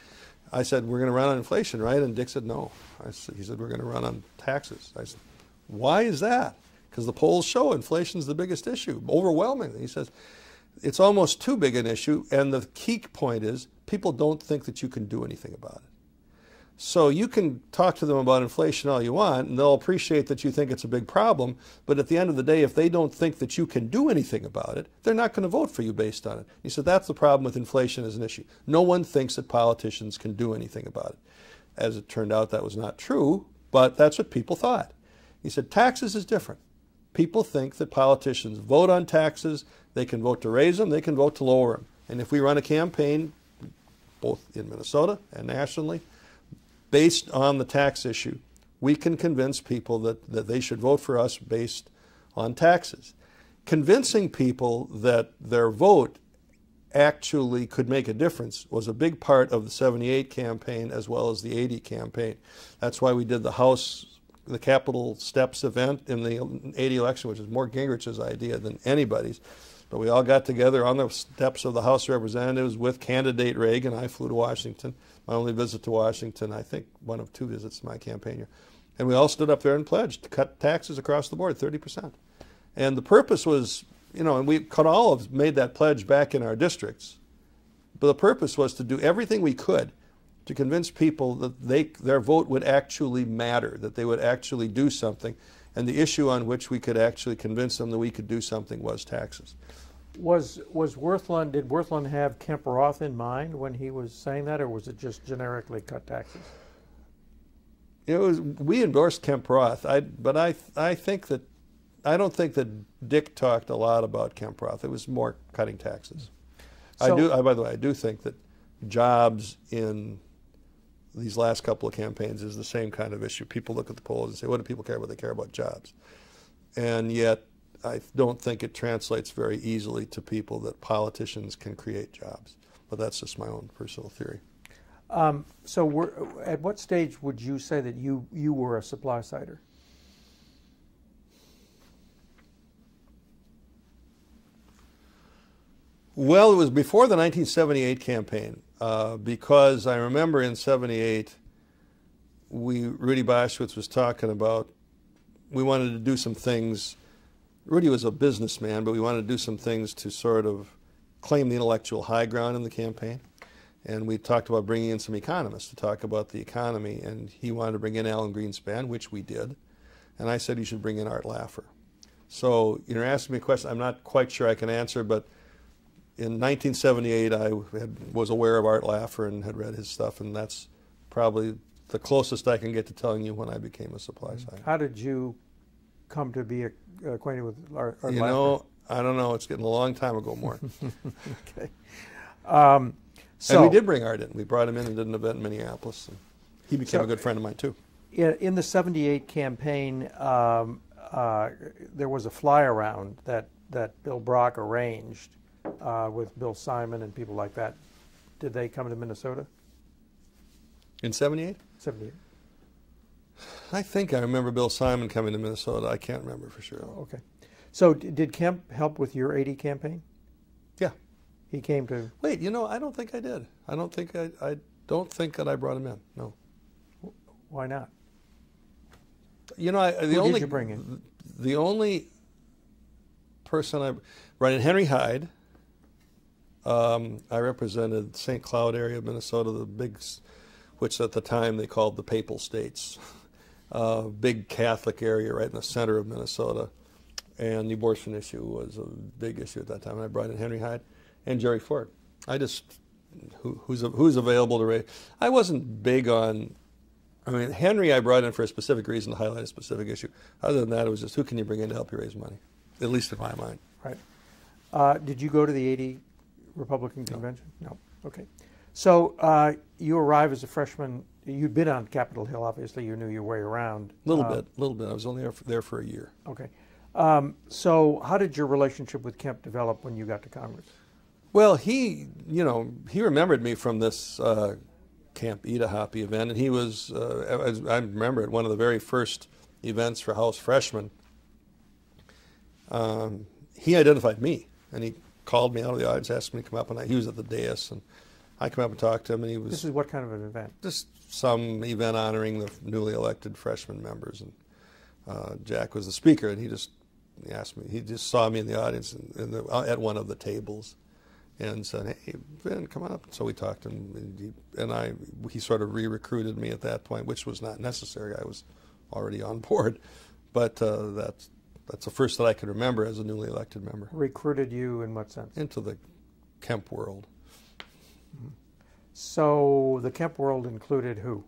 I said, we're going to run on inflation, right? And Dick said, no. He said, we're going to run on taxes. I said, why is that? Because the polls show inflation's the biggest issue, overwhelmingly. He says, it's almost too big an issue, and the key point is people don't think that you can do anything about it. So you can talk to them about inflation all you want, and they'll appreciate that you think it's a big problem, but at the end of the day, if they don't think that you can do anything about it, they're not going to vote for you based on it. He said that's the problem with inflation as an issue. No one thinks that politicians can do anything about it. As it turned out, that was not true, but that's what people thought. He said taxes is different. People think that politicians vote on taxes, they can vote to raise them, they can vote to lower them. And if we run a campaign, both in Minnesota and nationally, based on the tax issue, we can convince people that they should vote for us based on taxes. Convincing people that their vote actually could make a difference was a big part of the 78 campaign as well as the 80 campaign. That's why we did the Capitol Steps event in the 80 election, which is more Gingrich's idea than anybody's. But we all got together on the steps of the House of Representatives with candidate Reagan. I flew to Washington, my only visit to Washington, I think one of 2 visits in my campaign year. And we all stood up there and pledged to cut taxes across the board, 30%. And the purpose was, and we could all have made that pledge back in our districts, but the purpose was to do everything we could to convince people that their vote would actually matter, that they would actually do something, and the issue on which we could actually convince them that we could do something was taxes. Did Worthland have Kemp Roth in mind when he was saying that, or was it just generically cut taxes? We endorsed Kemp Roth, but I don't think that Dick talked a lot about Kemp Roth. It was more cutting taxes. By the way, I do think that jobs in these last couple of campaigns is the same kind of issue. People look at the polls and say, what do people care about? They care about jobs. And yet, I don't think it translates very easily to people that politicians can create jobs. But that's just my own personal theory. At what stage would you say that you were a supply-sider? Well, it was before the 1978 campaign, because I remember in '78, Rudy Boschwitz was talking about, we wanted to do some things. Rudy was a businessman, but we wanted to do some things to sort of claim the intellectual high ground in the campaign. And we talked about bringing in some economists to talk about the economy, and he wanted to bring in Alan Greenspan, which we did. And I said you should bring in Art Laffer. So you're asking me a question I'm not quite sure I can answer, but in 1978, I was aware of Art Laffer and had read his stuff, and that's probably the closest I can get to telling you when I became a supply-sider. How did you come to be acquainted with Art Laffer? I don't know. It's getting a long time ago more. Okay. And we did bring Art in. We brought him in and did an event in Minneapolis. And he became a good friend of mine, too. In the '78 campaign, there was a fly-around that Bill Brock arranged with Bill Simon and people like that. Did they come to Minnesota? In '78? '78. I think I remember Bill Simon coming to Minnesota. I can't remember for sure. Okay. So did Kemp help with your '80 campaign? Yeah. He came to... Wait, I don't think I did. I don't think that I brought him in. No. Why not? Who did you bring in? The only person right in Henry Hyde. I represented St. Cloud area of Minnesota, which at the time they called the Papal States. Big Catholic area right in the center of Minnesota. And the abortion issue was a big issue at that time. And I brought in Henry Hyde and Jerry Ford. Who's available to raise. I wasn't big on, Henry I brought in for a specific reason to highlight a specific issue. Other than that, it was just who can you bring in to help you raise money, at least in my mind. Right. Did you go to the '80 Republican convention? No. Okay. So you arrive as a freshman. You'd been on Capitol Hill, obviously. You knew your way around. A little bit. I was only there for a year. Okay. So how did your relationship with Kemp develop when you got to Congress? Well, he remembered me from this Camp Eat-A-Hoppy event, and he was, I remember at one of the very first events for House freshmen, he identified me, and he called me out of the audience, asked me to come up, and he was at the dais, and I came up and talked to him, and he was... This is what kind of an event? Just some event honoring the newly elected freshman members, and Jack was the speaker, and he just saw me in the audience at one of the tables, and said, "Hey, Vin, come on up." So we talked, and he sort of re-recruited me at that point, which was not necessary. I was already on board, but that's the first that I could remember as a newly elected member. Recruited you in what sense? Into the Kemp World. Mm-hmm. So the Kemp World included who?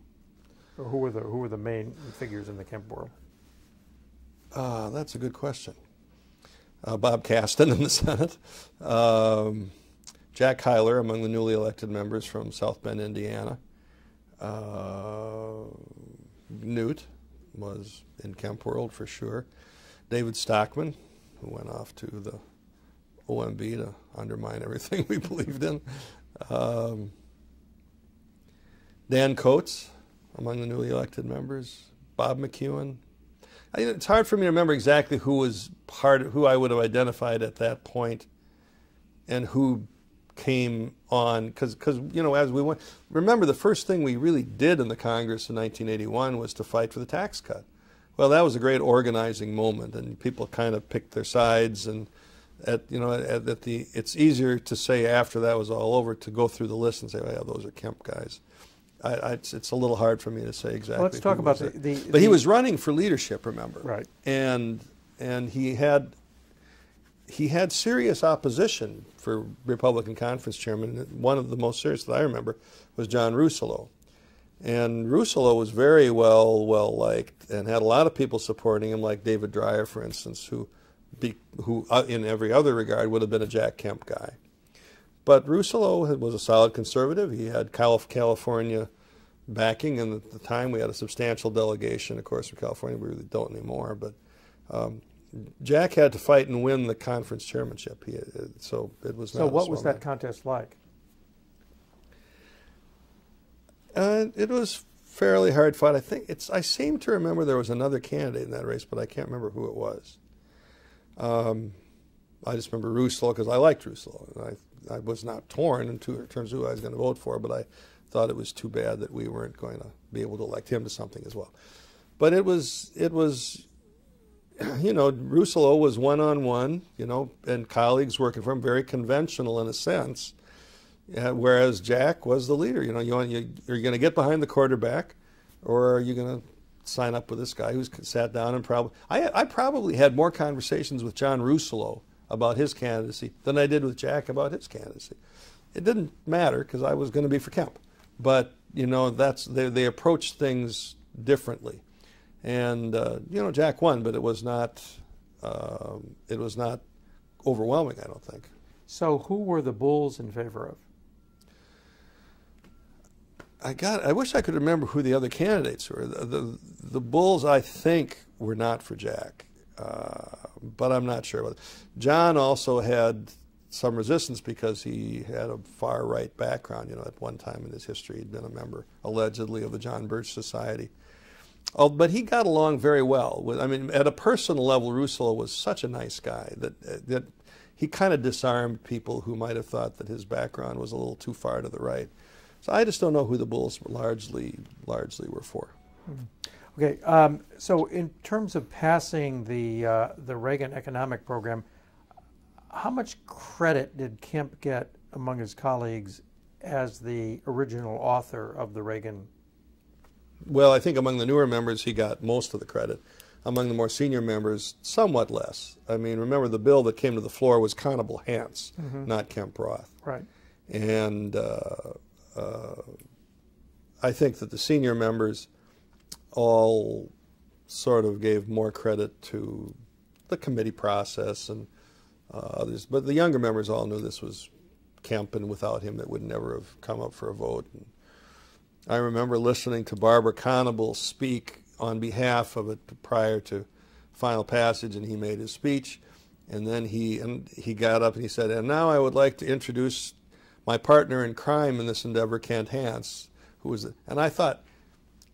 Or who were the main figures in the Kemp World? That's a good question. Bob Caston in the Senate. Jack Hyler among the newly elected members from South Bend, Indiana. Newt was in Kemp World for sure. David Stockman, who went off to the OMB to undermine everything we believed in. Dan Coates, among the newly elected members. Bob McEwen. It's hard for me to remember exactly who was who I would have identified at that point, and who came on, because as we went, remember the first thing we really did in the Congress in 1981 was to fight for the tax cut. Well, that was a great organizing moment, and people kind of picked their sides. And it's easier to say after that was all over to go through the list and say, "Oh yeah, those are Kemp guys." It's a little hard for me to say exactly. Well, let's talk about but he was running for leadership, remember? Right. And he had serious opposition for Republican conference chairman. One of the most serious that I remember was John Russalow. And Russalow was very well liked and had a lot of people supporting him, like David Dreyer, for instance, who in every other regard would have been a Jack Kemp guy. But Russalow was a solid conservative. He had California backing, and at the time we had a substantial delegation, of course, from California. We really don't anymore. But Jack had to fight and win the conference chairmanship. So it was. So what was that contest like? It was fairly hard fought. I seem to remember there was another candidate in that race, but I can't remember who it was. I just remember Russalow because I liked Russalow, and I was not torn in terms of who I was going to vote for, but I thought it was too bad that we weren't going to be able to elect him to something as well. But it was Russalow was one-on-one, and colleagues working for him, very conventional in a sense, whereas Jack was the leader. You're going to get behind the quarterback, or are you going to sign up with this guy who's sat down and I probably had more conversations with John Russalow about his candidacy than I did with Jack about his candidacy. It didn't matter because I was going to be for Kemp, but they approached things differently, and Jack won, but it was not overwhelming, I don't think. So who were the Bulls in favor of? I wish I could remember who the other candidates were. The Bulls, I think, were not for Jack, but I'm not sure about it. John also had some resistance because he had a far-right background. At one time in his history, he'd been a member, allegedly, of the John Birch Society. Oh, but he got along very well. At a personal level, Russalow was such a nice guy that he kind of disarmed people who might have thought that his background was a little too far to the right. So I just don't know who the Bulls largely were for. Okay, so in terms of passing the Reagan economic program, how much credit did Kemp get among his colleagues as the original author of the Reagan? Well, I think among the newer members he got most of the credit. Among the more senior members, somewhat less. Remember the bill that came to the floor was Conable-Hance, not Kemp Roth. Right. And I think that the senior members all sort of gave more credit to the committee process and others. But the younger members all knew this was Kemp, and without him it would never have come up for a vote. And I remember listening to Barbara Conable speak on behalf of it prior to final passage, and he made his speech. And then he got up and he said, "And now I would like to introduce my partner in crime in this endeavor, Kent Hance," and I thought,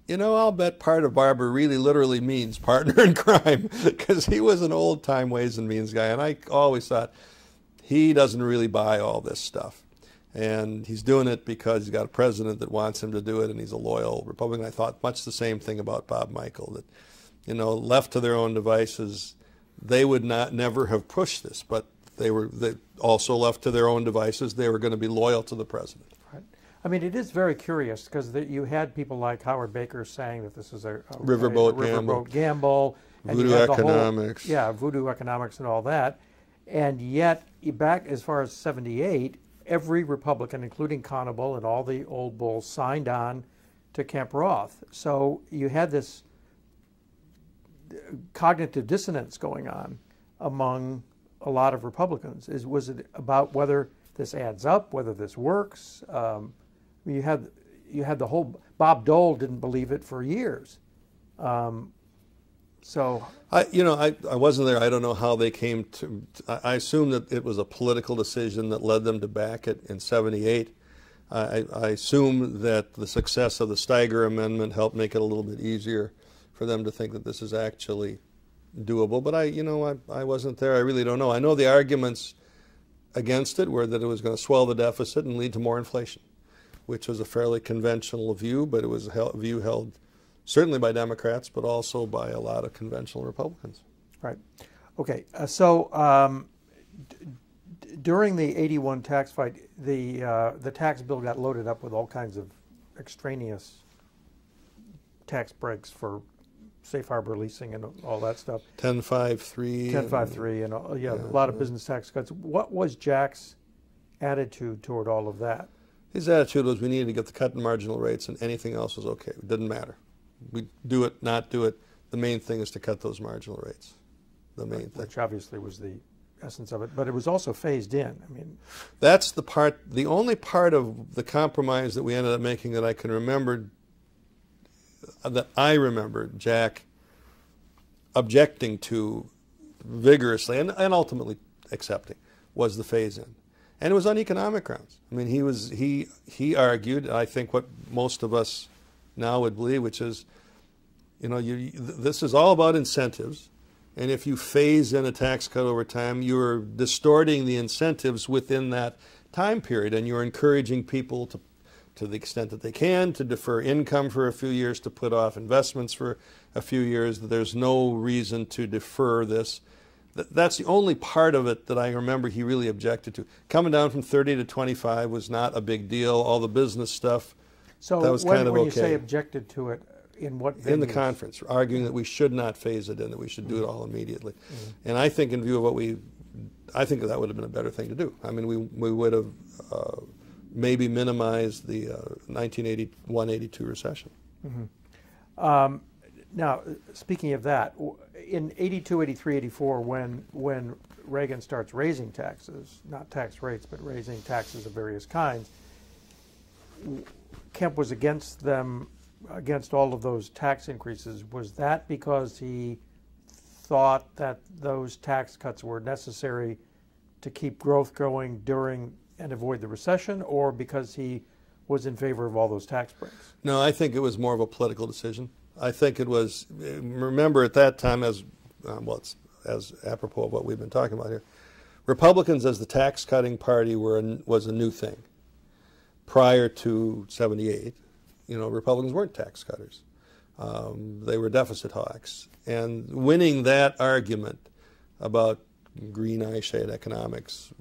I'll bet part of Barbara really literally means partner in crime, because he was an old-time Ways and Means guy, and I always thought, he doesn't really buy all this stuff. And he's doing it because he's got a president that wants him to do it, and he's a loyal Republican. I thought much the same thing about Bob Michel, that, left to their own devices, they would never have pushed this, but they also left to their own devices, they were going to be loyal to the president. Right. It is very curious because you had people like Howard Baker saying that this is a riverboat gamble. Voodoo economics. Voodoo economics and all that. And yet, back as far as 78, every Republican, including Conable and all the old bulls, signed on to Kemp Roth. So you had this cognitive dissonance going on among a lot of Republicans. Was it about whether this adds up, whether this works? You had the whole, Bob Dole didn't believe it for years. So I wasn't there. I don't know how they came to. I assume that it was a political decision that led them to back it in '78. I assume that the success of the Steiger Amendment helped make it a little bit easier for them to think that this is actually doable. But I wasn't there. I really don't know. I know the arguments against it were that it was going to swell the deficit and lead to more inflation, which was a fairly conventional view, but it was a view held certainly by Democrats, but also by a lot of conventional Republicans. Right. Okay. During the '81 tax fight, the tax bill got loaded up with all kinds of extraneous tax breaks for safe harbor leasing and all that stuff. 1053. 1053 and a lot of business tax cuts. What was Jack's attitude toward all of that? His attitude was we needed to get the cut in marginal rates and anything else was okay. It didn't matter. We do it, not do it. The main thing is to cut those marginal rates. The main thing. Which obviously was the essence of it, but it was also phased in. I mean, that's the part, the only part of the compromise that we ended up making that I can remember, Jack objecting to vigorously and ultimately accepting, was the phase-in. And it was on economic grounds. I mean, he argued, I think what most of us now would believe, which is, this is all about incentives. And if you phase in a tax cut over time, you're distorting the incentives within that time period, and you're encouraging people to the extent that they can, to defer income for a few years, to put off investments for a few years. There's no reason to defer this. That's the only part of it that I remember he really objected to. Coming down from 30 to 25 was not a big deal. All the business stuff, so that was kind of okay. When you say objected to it, in what venues? In the conference, arguing that we should not phase it in, that we should do it all immediately. And I think in view of what I think that would have been a better thing to do. I mean, we would have maybe minimized the 1981-82 recession. Now, speaking of that, in 82, 83, 84, when Reagan starts raising taxes, not tax rates, but raising taxes of various kinds, Kemp was against them, against all of those tax increases. Was that because he thought that those tax cuts were necessary to keep growth going during and avoid the recession, or because he was in favor of all those tax breaks? No, I think it was more of a political decision. I think it was, remember at that time, as apropos of what we've been talking about here, Republicans as the tax cutting party was a new thing. Prior to '78, Republicans weren't tax cutters. They were deficit hawks. And winning that argument about green eyeshade economics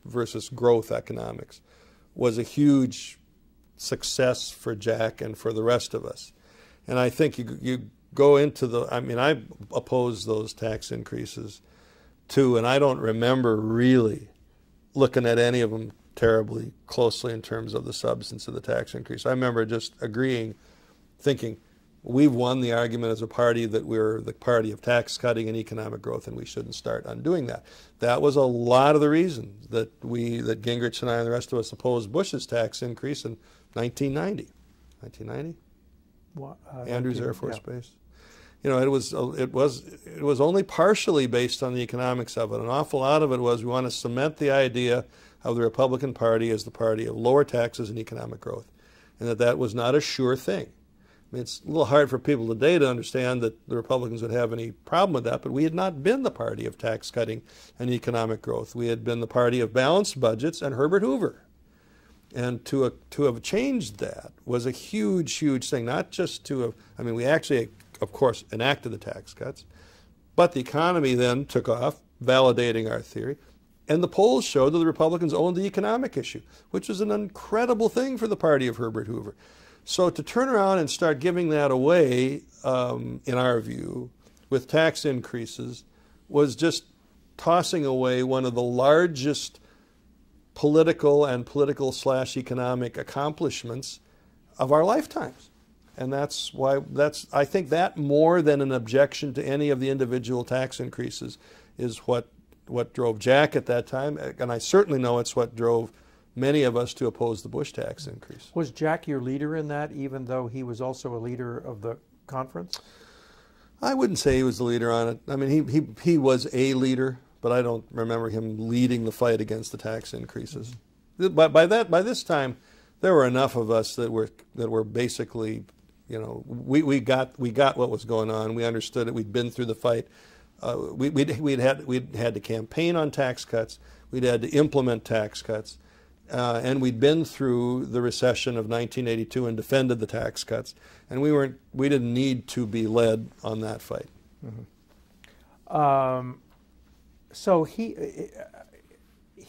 versus growth economics was a huge success for Jack and for the rest of us. And I think you go into I oppose those tax increases too, and I don't remember really looking at any of them terribly closely in terms of the substance of the tax increase. I remember just agreeing, thinking, we've won the argument as a party that we're the party of tax cutting and economic growth, and we shouldn't start undoing that. That was a lot of the reason that Gingrich and I and the rest of us opposed Bush's tax increase in 1990. 1990? Andrews Air Force Base. It was only partially based on the economics of it. An awful lot of it was we want to cement the idea of the Republican Party as the party of lower taxes and economic growth, and that was not a sure thing. I mean, it's a little hard for people today to understand that the Republicans would have any problem with that, but we had not been the party of tax cutting and economic growth. We had been the party of balanced budgets and Herbert Hoover. And to have changed that was a huge, huge thing. Not just to have, we actually, of course, enacted the tax cuts, but the economy then took off, validating our theory. And the polls showed that the Republicans owned the economic issue, which was an incredible thing for the party of Herbert Hoover. So to turn around and start giving that away, in our view, with tax increases, was just tossing away one of the largest political/economic accomplishments of our lifetimes. And that's why I think that more than an objection to any of the individual tax increases is what drove Jack at that time, and I certainly know it's what drove many of us to oppose the Bush tax increase. Was Jack your leader in that, even though he was also a leader of the conference? I wouldn't say he was the leader on it. I mean, he was a leader, but I don't remember him leading the fight against the tax increases. By this time, there were enough of us that were basically, you know, we got what was going on. We understood it. We'd been through the fight. We'd had to campaign on tax cuts. We'd had to implement tax cuts, and we'd been through the recession of 1982 and defended the tax cuts. And we didn't need to be led on that fight. Mm-hmm. So he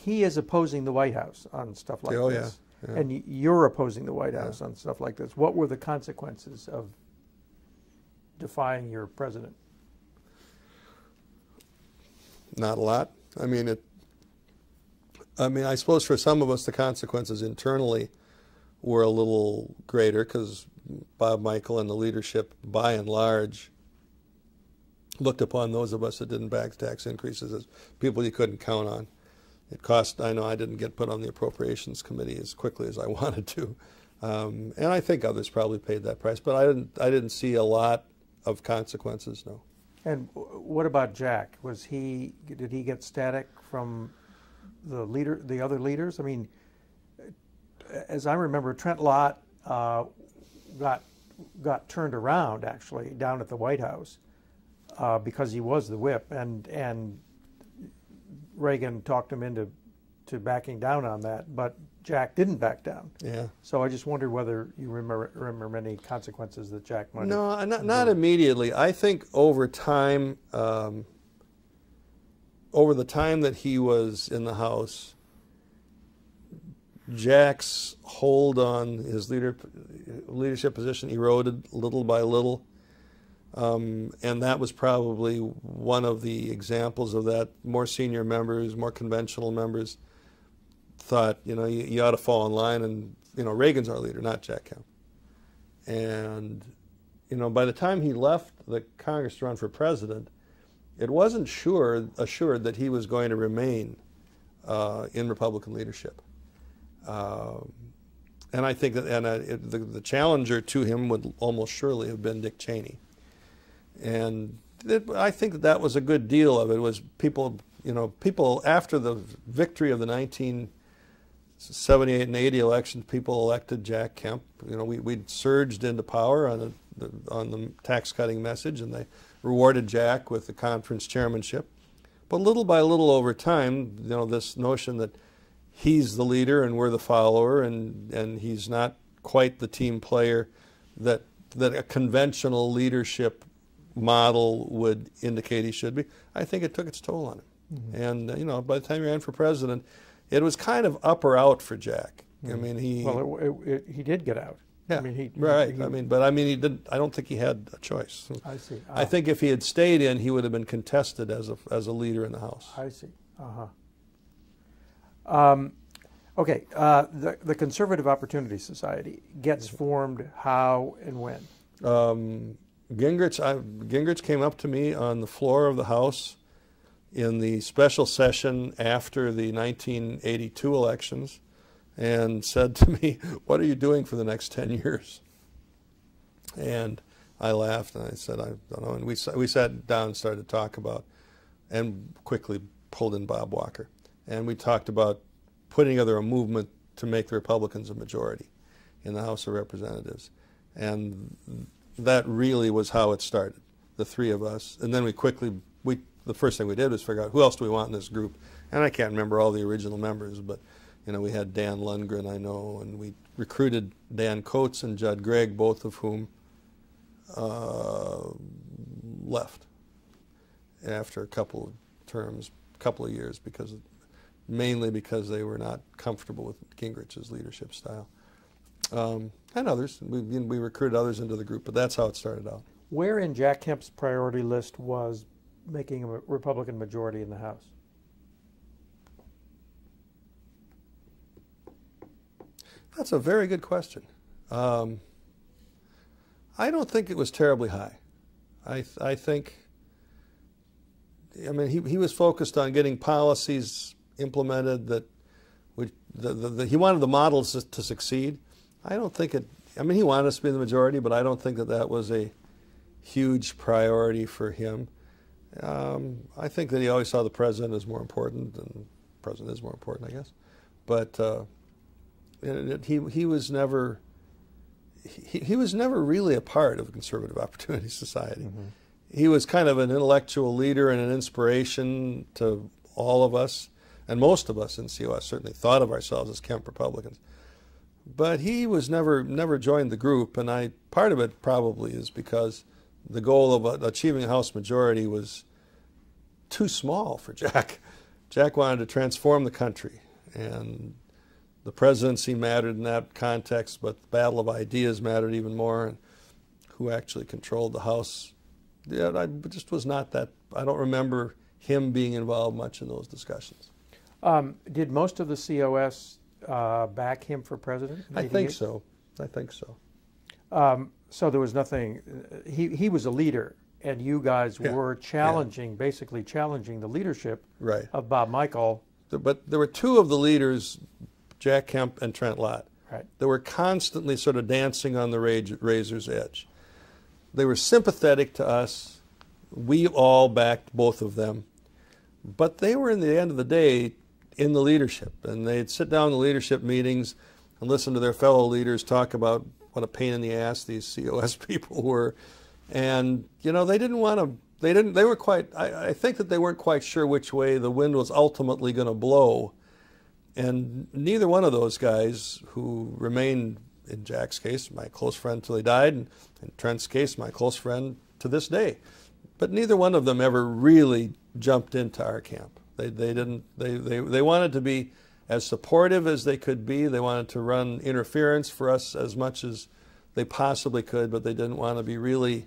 is opposing the White House on stuff like this. Yeah. And you're opposing the White House on stuff like this. What were the consequences of defying your president? Not a lot. I mean, I suppose for some of us the consequences internally were a little greater because Bob Michel and the leadership, by and large, looked upon those of us that didn't back the tax increases as people you couldn't count on. It cost, I know I didn't get put on the Appropriations Committee as quickly as I wanted to. And I think others probably paid that price, but I didn't see a lot of consequences, no. And what about Jack? Did he get static from the other leaders? I mean, as I remember, Trent Lott got turned around actually down at the White House because he was the whip, and Reagan talked him into backing down on that, but Jack didn't back down. Yeah. So I just wondered whether you remember any consequences that Jack might have. No, not immediately. I think over time, over the time that he was in the House, Jack's hold on his leadership position eroded little by little. And that was probably one of the examples of that. More senior members, more conventional members thought, you know, you ought to fall in line, and, you know, Reagan's our leader, not Jack Kemp. And, you know, by the time he left the Congress to run for president, it wasn't assured that he was going to remain in Republican leadership. And I think that the challenger to him would almost surely have been Dick Cheney. And I think that was a good deal of it. Was people after the victory of the 1978 and 80 elections, people elected Jack Kemp. You know, we'd surged into power on the tax cutting message, and they rewarded Jack with the conference chairmanship. But little by little over time, you know, this notion that he's the leader and we're the follower, and he's not quite the team player that a conventional leadership model would indicate he should be, I think it took its toll on him. Mm-hmm. And, you know, by the time he ran for president, it was kind of up or out for Jack. Mm-hmm. I mean, he did get out. Yeah, I mean, he didn't. I don't think he had a choice. I see. I think if he had stayed in, he would have been contested as a leader in the House. I see. Okay. The Conservative Opportunity Society gets formed how and when? Gingrich came up to me on the floor of the House in the special session after the 1982 elections and said to me, "What are you doing for the next 10 years?" And I laughed and I said, "I don't know." And we sat down and started to talk about, and quickly pulled in Bob Walker. And we talked about putting together a movement to make the Republicans a majority in the House of Representatives. And that really was how it started, the three of us. And then the first thing we did was figure out who else do we want in this group. And I can't remember all the original members, but, you know, we had Dan Lundgren, I know, and we recruited Dan Coates and Judd Gregg, both of whom left after a couple of terms, couple of years, mainly because they were not comfortable with Gingrich's leadership style. And others. We recruited others into the group, but that's how it started out. Where in Jack Kemp's priority list was making a Republican majority in the House? That's a very good question. I don't think it was terribly high. I think, I mean, he was focused on getting policies implemented that he wanted the models to succeed. I don't think it, I mean, he wanted us to be in the majority, but I don't think that was a huge priority for him. I think that he always saw the president as more important, and the president is more important, I guess. But he was never really a part of a conservative opportunity society. Mm-hmm. He was kind of an intellectual leader and an inspiration to all of us, and most of us in COS certainly thought of ourselves as Kemp Republicans. But he was never joined the group, and part of it probably is because the goal of achieving a House majority was too small for Jack. Jack wanted to transform the country, and the presidency mattered in that context, but the battle of ideas mattered even more, and who actually controlled the House. Yeah, I just was not that. I don't remember him being involved much in those discussions. Did most of the COS back him for president? I think so. I think so. So there was nothing. He was a leader, and you guys were basically challenging the leadership of Bob Michel. But there were two of the leaders, Jack Kemp and Trent Lott, that were constantly sort of dancing on the razor's edge. They were sympathetic to us. We all backed both of them. But they were, in the end of the day, in the leadership. And they'd sit down in the leadership meetings and listen to their fellow leaders talk about what a pain in the ass these COS people were. And, they didn't want to, they were quite, I think that they weren't quite sure which way the wind was ultimately going to blow. And neither one of those guys, who remained, in Jack's case, my close friend till he died, and in Trent's case, my close friend to this day. But neither one of them ever really jumped into our camp. They wanted to be as supportive as they could be. They wanted to run interference for us as much as they possibly could, but they didn't want to be really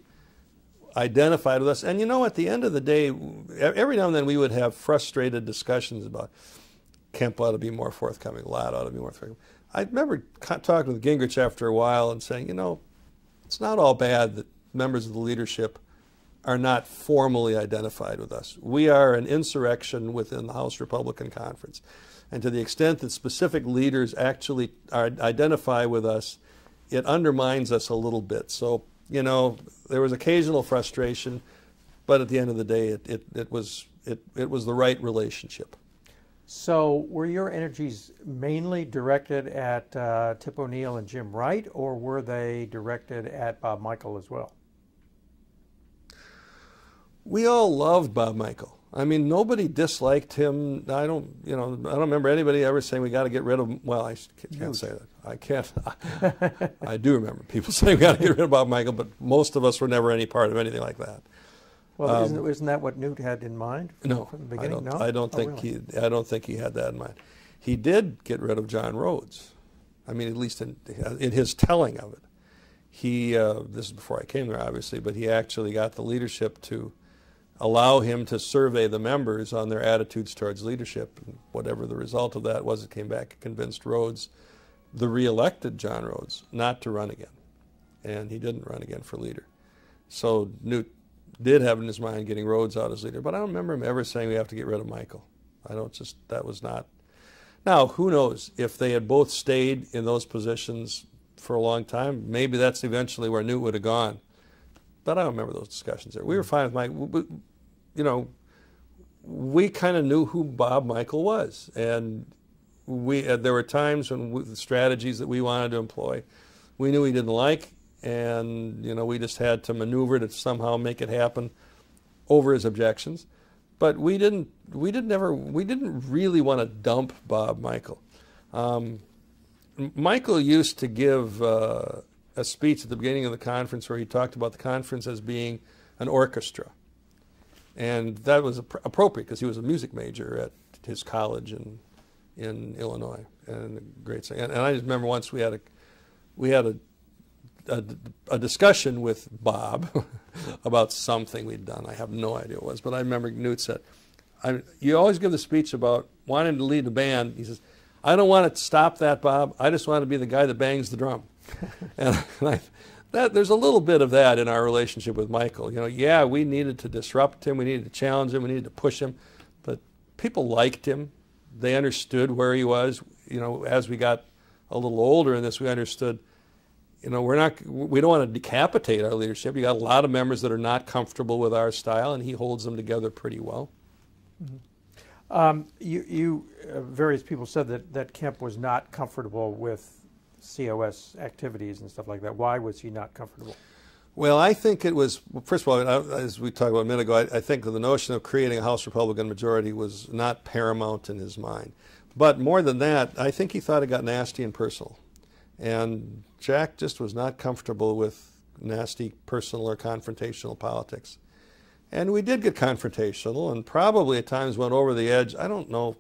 identified with us. And at the end of the day, every now and then we would have frustrated discussions about Kemp ought to be more forthcoming, Lott ought to be more forthcoming. I remember talking with Gingrich after a while and saying, it's not all bad that members of the leadership are not formally identified with us. We are an insurrection within the House Republican Conference. And to the extent that specific leaders actually identify with us, it undermines us a little bit. So, there was occasional frustration, but at the end of the day, it was the right relationship. So were your energies mainly directed at Tip O'Neill and Jim Wright, or were they directed at Bob Michel as well? We all loved Bob Michel. I mean, nobody disliked him. I don't remember anybody ever saying we got to get rid of him. Well, I can't say that. I can't. I do remember people saying we got to get rid of Bob Michel, but most of us were never any part of anything like that. Well, isn't that what Newt had in mind from the beginning? I don't think he had that in mind. He did get rid of John Rhodes. I mean, at least in his telling of it. This is before I came there, obviously, but he actually got the leadership to allow him to survey the members on their attitudes towards leadership. And whatever the result of that was, it came back and convinced Rhodes, the re-elected John Rhodes, not to run again. And he didn't run again for leader. So Newt did have in his mind getting Rhodes out as leader, but I don't remember him ever saying we have to get rid of Michel. That was not. Now, who knows, if they had both stayed in those positions for a long time, maybe that's eventually where Newt would have gone. But I don't remember those discussions there. We were fine with Mike. We kind of knew who Bob Michel was, and there were times when the strategies that we wanted to employ, we knew he didn't like, and we just had to maneuver to somehow make it happen over his objections. But we didn't really want to dump Bob Michel. Michel used to give a speech at the beginning of the conference where he talked about the conference as being an orchestra. And that was appropriate because he was a music major at his college in Illinois. And I just remember once we had a discussion with Bob about something we'd done. I have no idea what it was, but I remember Newt said, you always give the speech about wanting to lead the band. He says, I don't want to stop that, Bob. I just want to be the guy that bangs the drum. And there's a little bit of that in our relationship with Michel. We needed to disrupt him, we needed to challenge him, we needed to push him, but people liked him. They understood where he was. As we got a little older in this, we understood you know, we don't want to decapitate our leadership. You got a lot of members that are not comfortable with our style, and he holds them together pretty well. Various people said that Kemp was not comfortable with COS activities and stuff like that. Why was he not comfortable? Well, I think it was, first of all, as we talked about a minute ago, I think the notion of creating a House Republican majority was not paramount in his mind. But more than that, I think he thought it got nasty and personal. And Jack just was not comfortable with nasty personal or confrontational politics. And we did get confrontational and probably at times went over the edge. I don't know.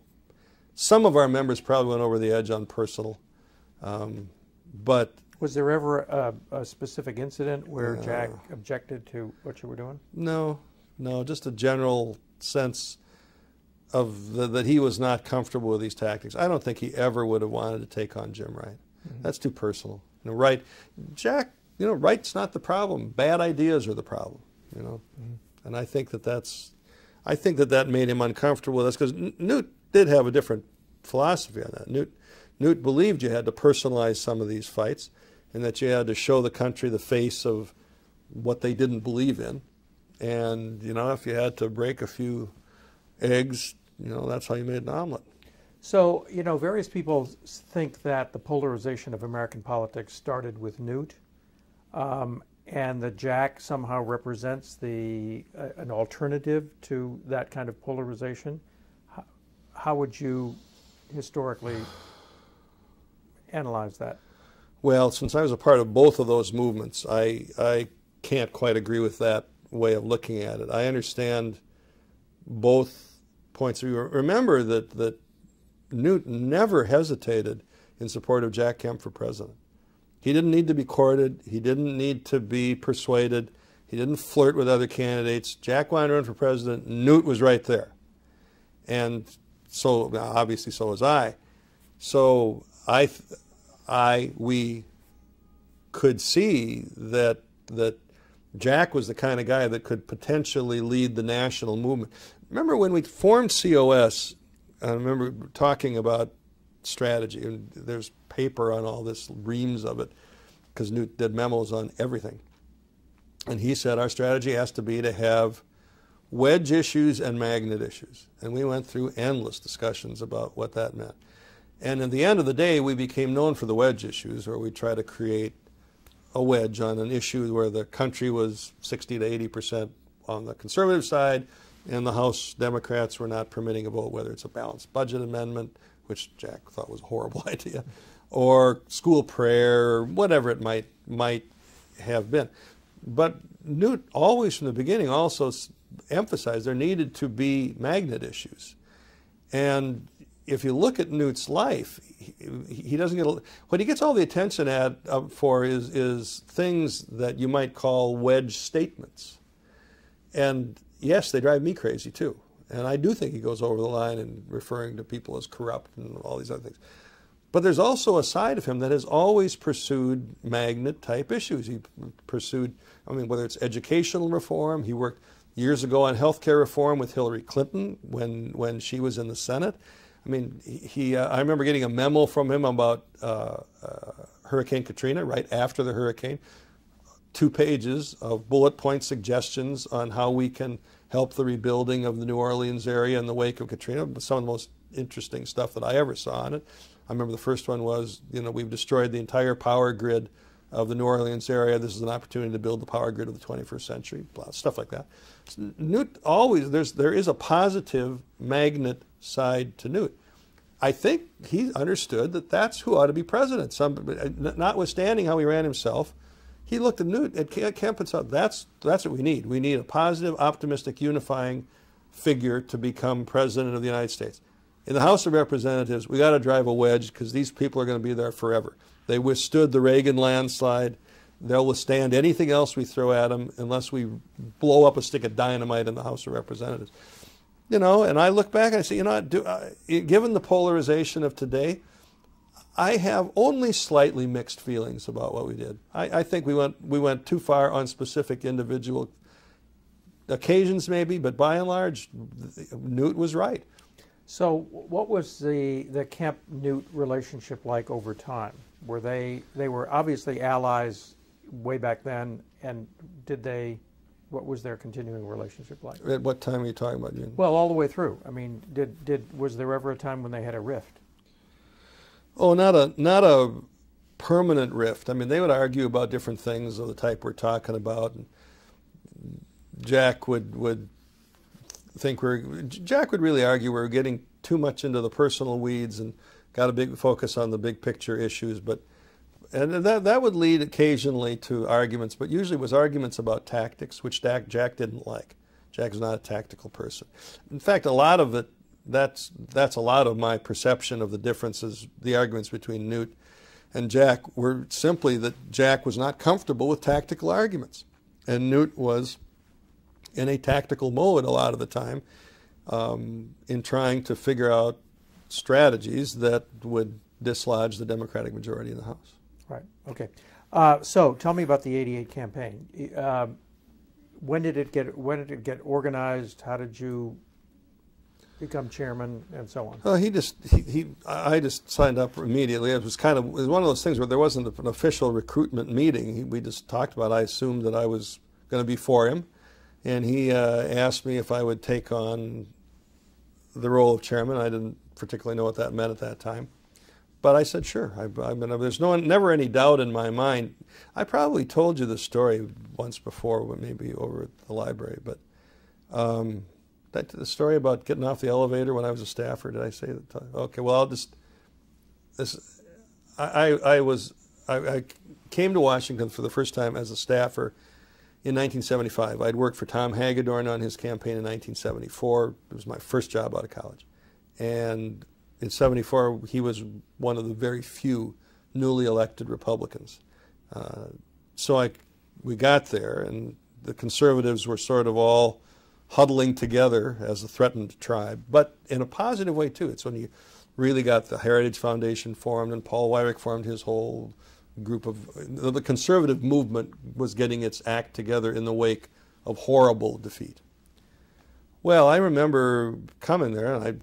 Some of our members probably went over the edge on personal. But was there ever a specific incident where Jack objected to what you were doing? No, just a general sense of that he was not comfortable with these tactics. I don't think he ever would have wanted to take on Jim Wright. Mm-hmm. That's too personal. You know, Wright, Jack, you know, Wright's not the problem. Bad ideas are the problem, you know. Mm-hmm. And I think that made him uncomfortable with us because Newt did have a different philosophy on that. Newt believed you had to personalize some of these fights and that you had to show the country the face of what they didn't believe in. And, you know, if you had to break a few eggs, you know, that's how you made an omelet. So, you know, various people think that the polarization of American politics started with Newt, and that Jack somehow represents an alternative to that kind of polarization. How would you historically analyze that? Well, since I was a part of both of those movements, I can't quite agree with that way of looking at it. I understand both points of view. Remember that Newt never hesitated in support of Jack Kemp for president. He didn't need to be courted. He didn't need to be persuaded. He didn't flirt with other candidates. Jack wanted to run for president. Newt was right there. And so, obviously, so was I. So we could see that Jack was the kind of guy that could potentially lead the national movement. Remember when we formed COS, I remember talking about strategy, and there's paper on all this, reams of it, because Newt did memos on everything. And he said our strategy has to be to have wedge issues and magnet issues. And we went through endless discussions about what that meant. And at the end of the day, we became known for the wedge issues, where we try to create a wedge on an issue where the country was 60 to 80% on the conservative side, and the House Democrats were not permitting a vote, whether it's a balanced budget amendment, which Jack thought was a horrible idea, or school prayer, or whatever it might have been. But Newt always from the beginning also emphasized there needed to be magnet issues. And if you look at Newt's life, he doesn't get what he gets all the attention for is things that you might call wedge statements. And yes, they drive me crazy too. And I do think he goes over the line in referring to people as corrupt and all these other things. But there's also a side of him that has always pursued magnet-type issues. He pursued, I mean, whether it's educational reform. He worked years ago on health care reform with Hillary Clinton when she was in the Senate. I mean, I remember getting a memo from him about Hurricane Katrina right after the hurricane. 2 pages of bullet point suggestions on how we can help the rebuilding of the New Orleans area in the wake of Katrina. Some of the most interesting stuff that I ever saw on it. I remember the first one was, you know, we've destroyed the entire power grid of the New Orleans area. This is an opportunity to build the power grid of the 21st century, blah, stuff like that. Newt always, there is a positive magnet side to Newt. I think he understood that that's who ought to be president. Notwithstanding how he ran himself, he looked at Newt, at Kemp, and said, that's what we need. We need a positive, optimistic, unifying figure to become president of the United States. In the House of Representatives, we got to drive a wedge because these people are going to be there forever. They withstood the Reagan landslide. They'll withstand anything else we throw at them unless we blow up a stick of dynamite in the House of Representatives. You know, and I look back and I say, you know, given the polarization of today, I have only slightly mixed feelings about what we did. I think we went too far on specific individual occasions maybe, but by and large, Newt was right. So what was the Kemp-Newt relationship like over time? Were they were obviously allies way back then, and what was their continuing relationship like? At what time are you talking about? Well, all the way through. I mean, was there ever a time when they had a rift? Oh, not a permanent rift. I mean, they would argue about different things of the type we're talking about. And Jack would really argue we're getting too much into the personal weeds and got a big focus on the big picture issues. And that would lead occasionally to arguments, but usually it was arguments about tactics, which Jack didn't like. Jack was not a tactical person. In fact, a lot of it, that's a lot of my perception of the differences, the arguments between Newt and Jack were simply that Jack was not comfortable with tactical arguments. And Newt was in a tactical mode a lot of the time in trying to figure out strategies that would dislodge the Democratic majority in the House. Right. Okay. So tell me about the '88 campaign. When did it get organized? How did you become chairman, and so on? I just signed up immediately. It was one of those things where there wasn't an official recruitment meeting. We just talked about it. I assumed that I was going to be for him, and he asked me if I would take on the role of chairman. I didn't particularly know what that meant at that time, but I said sure. There's never any doubt in my mind. I probably told you the story once before, maybe over at the library, but the story about getting off the elevator when I was a staffer, did I say that? Okay, well, I came to Washington for the first time as a staffer in 1975. I'd worked for Tom Hagedorn on his campaign in 1974. It was my first job out of college. And in 74, he was one of the very few newly elected Republicans. So we got there, and the conservatives were sort of all huddling together as a threatened tribe, but in a positive way too. It's when you really got the Heritage Foundation formed, and Paul Weyrich formed his whole group of the conservative movement was getting its act together in the wake of horrible defeat. Well, I remember coming there, and I'd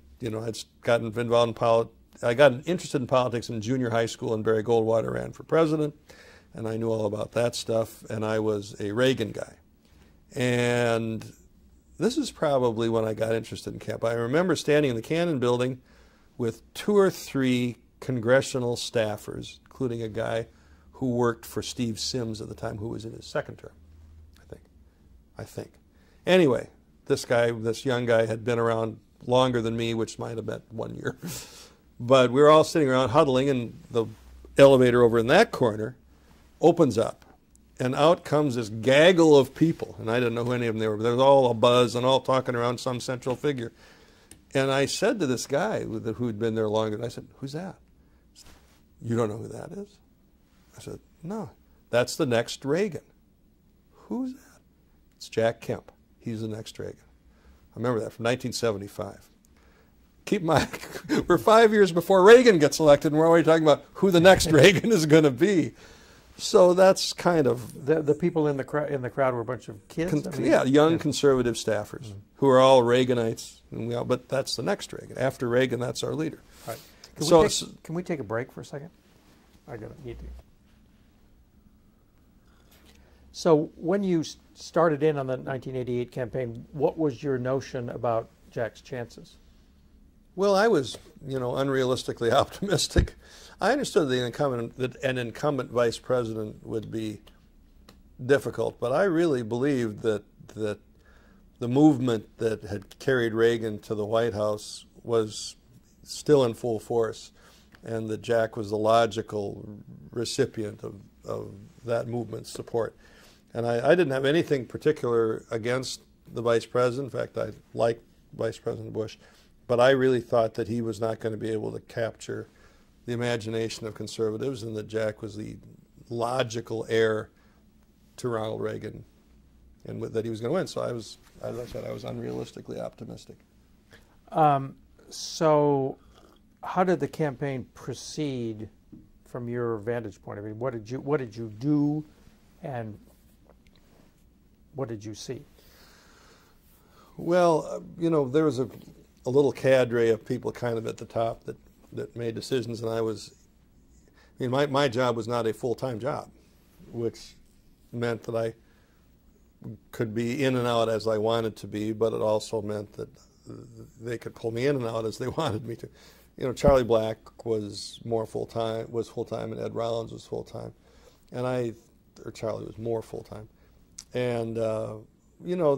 gotten involved in politics. I got interested in politics in junior high school, and Barry Goldwater ran for president, and I knew all about that stuff, and I was a Reagan guy. And this is probably when I got interested in Kemp. I remember standing in the Cannon building with 2 or 3 congressional staffers, including a guy who worked for Steve Sims at the time, who was in his second term, I think. Anyway, this young guy had been around longer than me, which might have been 1 year. But we were all sitting around huddling, and the elevator over in that corner opens up. And out comes this gaggle of people, and I didn't know who any of them were, but there was all a buzz and all talking around some central figure. And I said to this guy who'd been there longer, I said, "Who's that?" Said, "You don't know who that is?" I said, "No, that's the next Reagan." "Who's that?" "It's Jack Kemp. He's the next Reagan." I remember that from 1975. We're 5 years before Reagan gets elected, and we're already talking about who the next Reagan is going to be. So that's kind of the people in the crowd were a bunch of kids. Young conservative staffers who are all Reaganites, but that's the next Reagan. After Reagan, that's our leader. Right. Can we take a break for a second? Need to. So when you started in on the 1988 campaign, what was your notion about Jack's chances? Well, I was, unrealistically optimistic. I understood that an incumbent vice president would be difficult, but I really believed that the movement that had carried Reagan to the White House was still in full force, and that Jack was the logical recipient of that movement's support. And I didn't have anything particular against the vice president. In fact, I liked Vice President Bush, but I really thought that he was not going to be able to capture the imagination of conservatives, and that Jack was the logical heir to Ronald Reagan, and that he was going to win. So I was, as I said, I was unrealistically optimistic. So how did the campaign proceed from your vantage point? I mean, what did you do, and what did you see? Well, there was a little cadre of people kind of at the top that made decisions, and I mean, my job was not a full-time job, which meant that I could be in and out as I wanted to be, but it also meant that they could pull me in and out as they wanted me to. You know, Charlie Black was full-time, and Ed Rollins was full-time, and Charlie was more full-time. And, you know,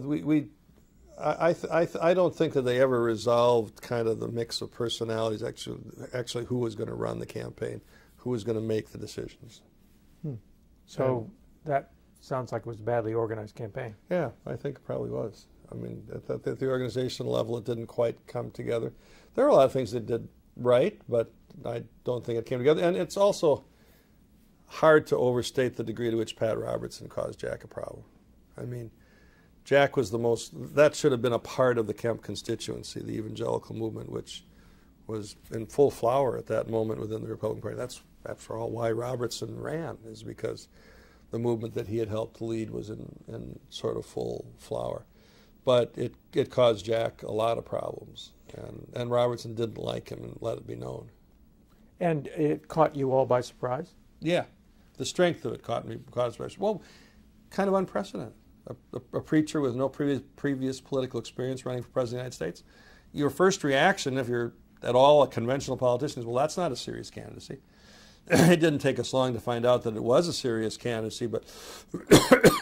I don't think that they ever resolved kind of the mix of personalities, actually who was going to run the campaign, who was going to make the decisions. So that sounds like it was a badly organized campaign. Yeah, I think it probably was. I mean, at the organizational level, it didn't quite come together. There are a lot of things that did right, but I don't think it came together. And it's also hard to overstate the degree to which Pat Robertson caused Jack a problem. I mean, Jack was that should have been a part of the Kemp constituency, the evangelical movement, which was in full flower at that moment within the Republican Party. That's, after all, why Robertson ran, is because the movement that he had helped lead was in sort of full flower. But it caused Jack a lot of problems, and Robertson didn't like him and let it be known. And it caught you all by surprise? Yeah. The strength of it caught me by surprise. Well, kind of unprecedented. A preacher with no previous political experience running for president of the United States. Your first reaction, if you're at all a conventional politician, is, well, that's not a serious candidacy. It didn't take us long to find out that it was a serious candidacy, but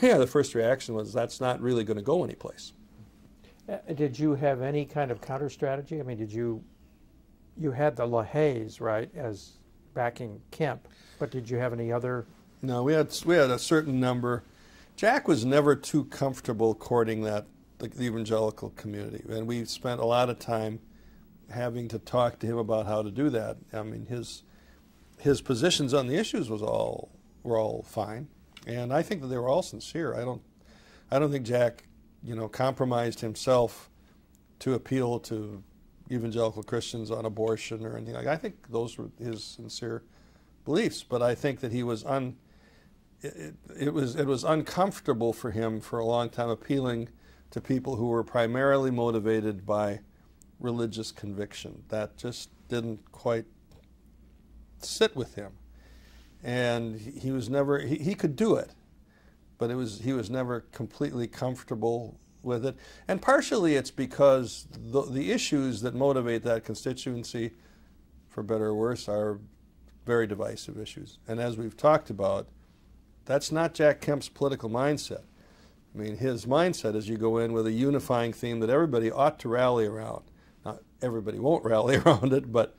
yeah, the first reaction was, that's not really going to go anyplace. Did you have any kind of counter strategy? I mean, you had the LaHaye's, right, as backing Kemp, but did you have any other? No, we had a certain number. Jack was never too comfortable courting the evangelical community, and we spent a lot of time having to talk to him about how to do that. I mean, his positions on the issues were all fine, and I think that they were all sincere. I don't think Jack, you know, compromised himself to appeal to evangelical Christians on abortion or anything like that. I think those were his sincere beliefs, but I think that he was it was uncomfortable for him for a long time appealing to people who were primarily motivated by religious conviction. That just didn't quite sit with him, and he was never he could do it, but he was never completely comfortable with it. And partially it's because the issues that motivate that constituency, for better or worse, are very divisive issues. And as we've talked about, that's not Jack Kemp's political mindset. I mean, his mindset is you go in with a unifying theme that everybody ought to rally around. Now, everybody won't rally around it, but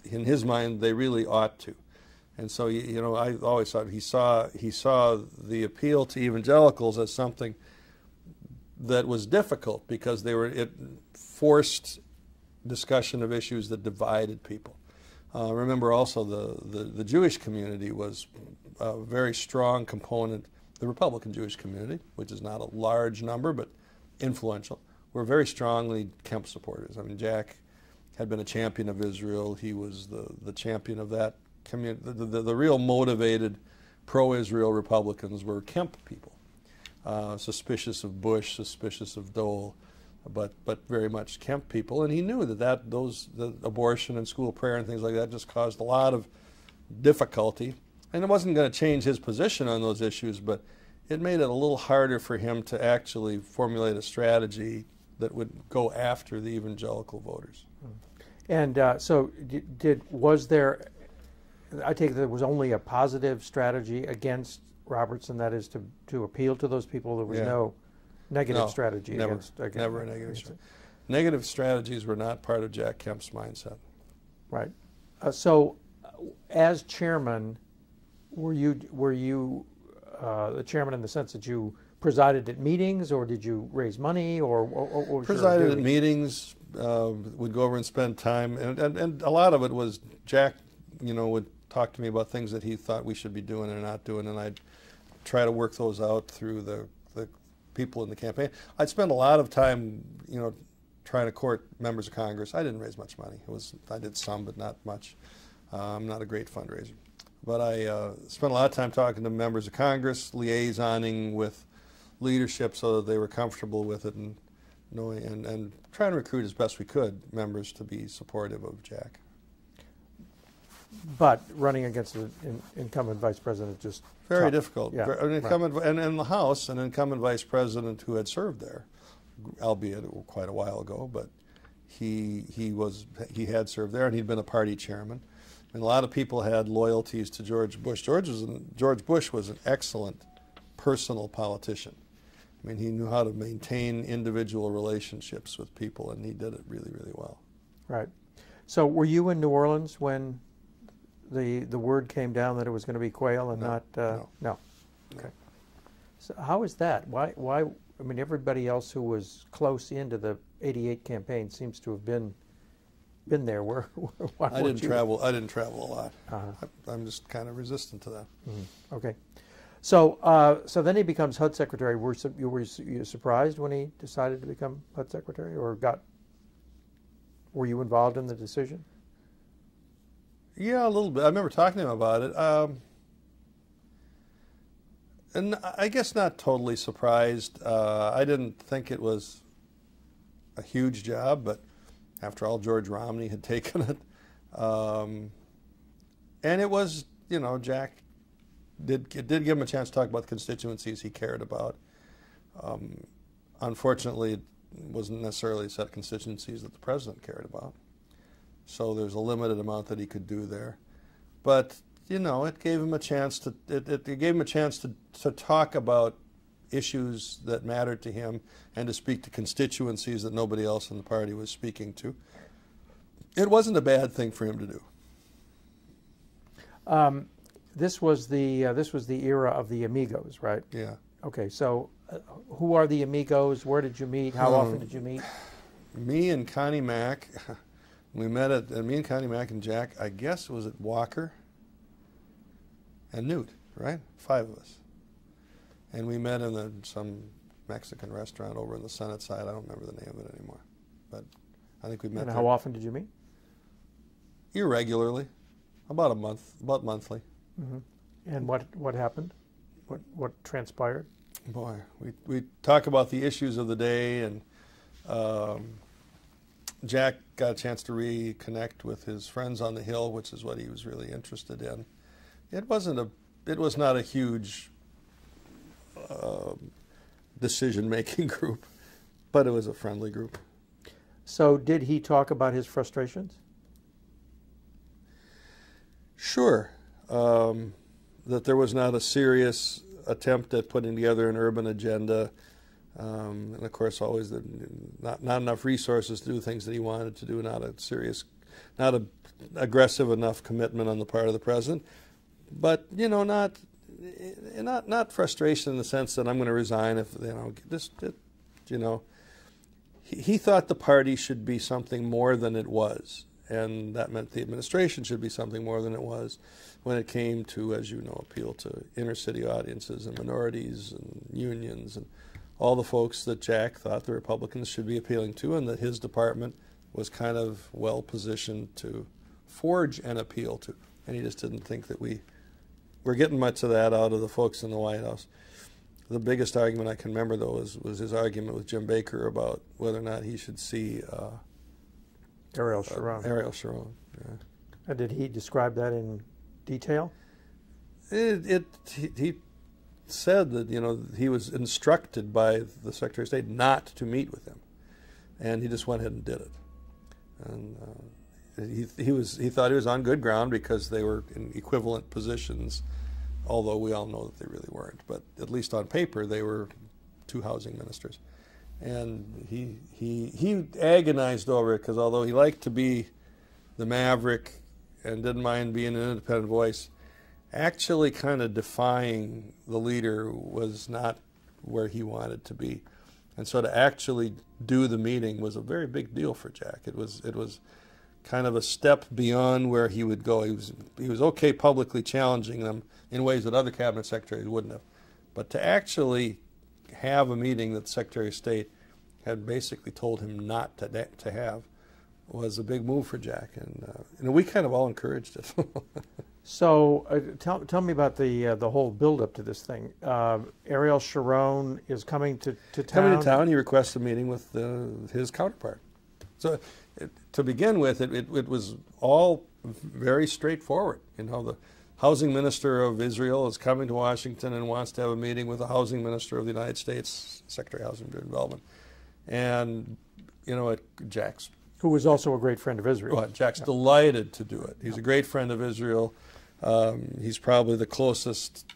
in his mind, they really ought to. And so, you know, I always thought he saw the appeal to evangelicals as something that was difficult because it forced discussion of issues that divided people. Remember also the Jewish community was a very strong component. The Republican Jewish community, which is not a large number but influential, were very strongly Kemp supporters. I mean, Jack had been a champion of Israel. He was the champion of that community. The real motivated pro-Israel Republicans were Kemp people, suspicious of Bush, suspicious of Dole, but very much Kemp people. And he knew the abortion and school prayer and things like that just caused a lot of difficulty. And it wasn't going to change his position on those issues, but it made it a little harder for him to actually formulate a strategy that would go after the evangelical voters. And so was there, I take it there was only a positive strategy against Robertson, that is to appeal to those people. There was no negative strategy against never a negative strategy. Negative strategies were not part of Jack Kemp's mindset. Right. So as chairman, were you the chairman in the sense that you presided at meetings, or did you raise money, or what was presided at meetings, would go over and spend time, and a lot of it was Jack, you know, would talk to me about things that he thought we should be doing and not doing, and I'd try to work those out through the people in the campaign. I'd spend a lot of time, you know, trying to court members of Congress. I didn't raise much money. I did some, but not much. I'm not a great fundraiser. But I spent a lot of time talking to members of Congress, liaisoning with leadership so that they were comfortable with it, and knowing and trying to recruit as best we could members to be supportive of Jack. But running against an incumbent vice president just very tough. difficult. Yeah, An incumbent, and in the House, an incumbent vice president who had served there, albeit quite a while ago, but he had served there, and he'd been a party chairman. And a lot of people had loyalties to George Bush. George Bush was an excellent personal politician. I mean, he knew how to maintain individual relationships with people, and he did it really, really well. Right. So were you in New Orleans when the word came down that it was going to be Quayle and not no. Okay. So how is that? Why I mean, everybody else who was close into the '88 campaign seems to have been there. Why I didn't travel a lot. Uh-huh. I'm just kind of resistant to that. Mm-hmm. Okay. So so then he becomes HUD secretary. Were you surprised when he decided to become HUD secretary, or were you involved in the decision? Yeah, a little bit. I remember talking to him about it. And I guess not totally surprised. I didn't think it was a huge job, but after all, George Romney had taken it. And it was, Jack did give him a chance to talk about the constituencies he cared about. Unfortunately, it wasn't necessarily a set of constituencies that the president cared about. So there's a limited amount that he could do there. But, it gave him a chance to talk about issues that mattered to him and to speak to constituencies that nobody else in the party was speaking to. It wasn't a bad thing for him to do. This was the era of the Amigos, right? Yeah. Okay, so who are the Amigos? Where did you meet? How often did you meet? Me and Connie Mack, we met at me and Connie Mack and Jack. I guess it was at Walker and Newt, right? 5 of us, and we met in some Mexican restaurant over in the Senate side. I don't remember the name of it anymore, but I think we met. And there. how often did you meet? Irregularly, about monthly. Mm-hmm. And what happened? What transpired? Boy, we talk about the issues of the day, and Jack got a chance to reconnect with his friends on the Hill, which is what he was really interested in. It was not a huge decision-making group, but it was a friendly group. So did he talk about his frustrations? Sure. That there was not a serious attempt at putting together an urban agenda, and of course always not enough resources to do things that he wanted to do, not a aggressive enough commitment on the part of the president, but not frustration in the sense that I'm going to resign if he thought the party should be something more than it was. And that meant the administration should be something more than it was when it came to, as you know, appeal to inner city audiences and minorities and unions and all the folks that Jack thought the Republicans should be appealing to, and that his department was kind of well positioned to forge an appeal to. And he just didn't think that we were getting much of that out of the folks in the White House. The biggest argument I can remember, though, was his argument with Jim Baker about whether or not he should see Ariel Sharon. Ariel Sharon, yeah. And did he describe that in detail? He said that he was instructed by the Secretary of State not to meet with him, and he just went ahead and did it. And he thought he was on good ground because they were in equivalent positions, although we all know that they really weren't. But at least on paper, they were 2 housing ministers. And he agonized over it because although he liked to be the maverick and didn't mind being an independent voice, actually kind of defying the leader was not where he wanted to be. And so to actually do the meeting was a very big deal for Jack. It was kind of a step beyond where he would go. He was okay publicly challenging them in ways that other cabinet secretaries wouldn't have. But to actually have a meeting that the Secretary of State had basically told him not to have was a big move for Jack, and we kind of all encouraged it. So tell me about the whole build-up to this thing. Ariel Sharon is coming to town. Coming to town, he requests a meeting with his counterpart. So to begin with, it was all very straightforward. You know, the housing minister of Israel is coming to Washington and wants to have a meeting with the housing minister of the United States, Secretary of Housing and Development. And, you know, Jack's... Who was also a great friend of Israel. Well, Jack's delighted to do it. He's a great friend of Israel. He's probably the closest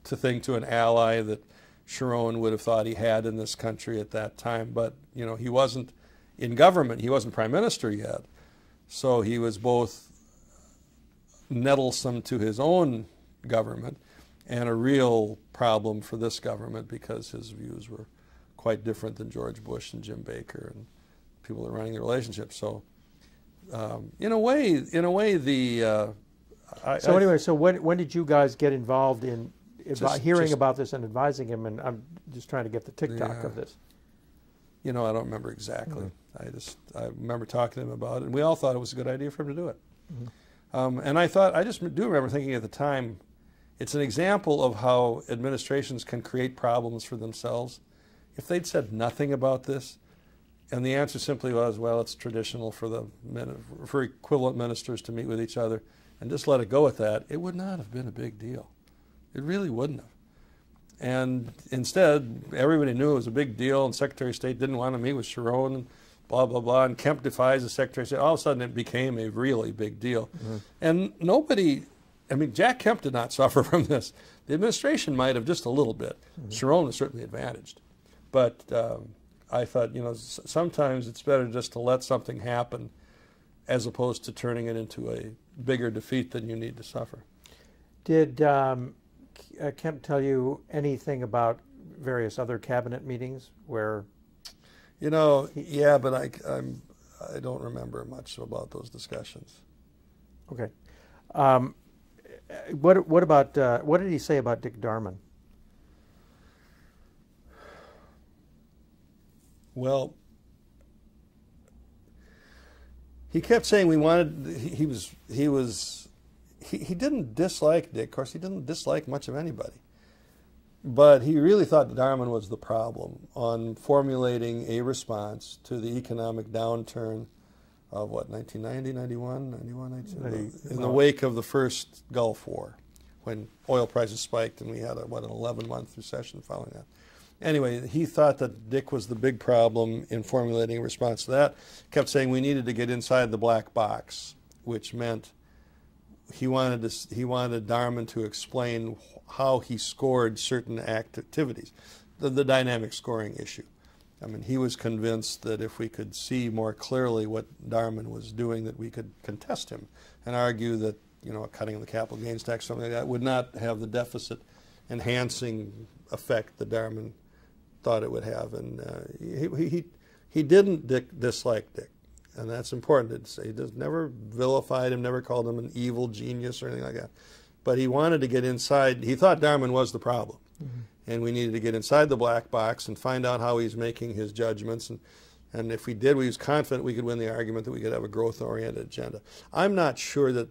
to an ally that Sharon would have thought he had in this country at that time. But, you know, he wasn't in government. He wasn't prime minister yet. So he was both nettlesome to his own government and a real problem for this government because his views were quite different than George Bush and Jim Baker and people that are running the relationship. So, in a way, the... So when did you guys get involved in hearing about this and advising him? And I'm just trying to get the tick-tock of this. You know, I don't remember exactly. I remember talking to him about it, and we all thought it was a good idea for him to do it. And I just do remember thinking at the time, it's an example of how administrations can create problems for themselves. If they'd said nothing about this, and the answer simply was, well, it's traditional for equivalent ministers to meet with each other, and just let it go at that, it would not have been a big deal. It really wouldn't have. And instead, everybody knew it was a big deal, and Secretary of State didn't want to meet with Sharon, and blah, blah, blah, and Kemp defies the Secretary of State. All of a sudden, it became a really big deal. And Jack Kemp did not suffer from this. The administration might have just a little bit. Sharon was certainly advantaged. But I thought, you know, sometimes it's better just to let something happen as opposed to turning it into a bigger defeat than you need to suffer. Did Kemp tell you anything about various other cabinet meetings where? You know, yeah, but I don't remember much about those discussions. Okay. What about what did he say about Dick Darman? Well, he kept saying he didn't dislike Dick. Of course, he didn't dislike much of anybody. But he really thought Darman was the problem on formulating a response to the economic downturn of, 1990, 91, in the wake of the first Gulf War, when oil prices spiked and we had an 11-month recession following that. Anyway, he thought that Dick was the big problem in formulating a response to that. Kept saying we needed to get inside the black box, which meant he wanted Darman to explain how he scored certain activities, the dynamic scoring issue. I mean, he was convinced that if we could see more clearly what Darman was doing, that we could contest him and argue that, you know, a cutting of the capital gains tax, something like that, would not have the deficit enhancing effect that Darman thought it would have. And he didn't dislike Dick. And that's important to say. He never vilified him, never called him an evil genius or anything like that. But he wanted to get inside. He thought Darman was the problem. And we needed to get inside the black box and find out how he's making his judgments. And if we did, we was confident we could win the argument that we could have a growth-oriented agenda. I'm not sure that...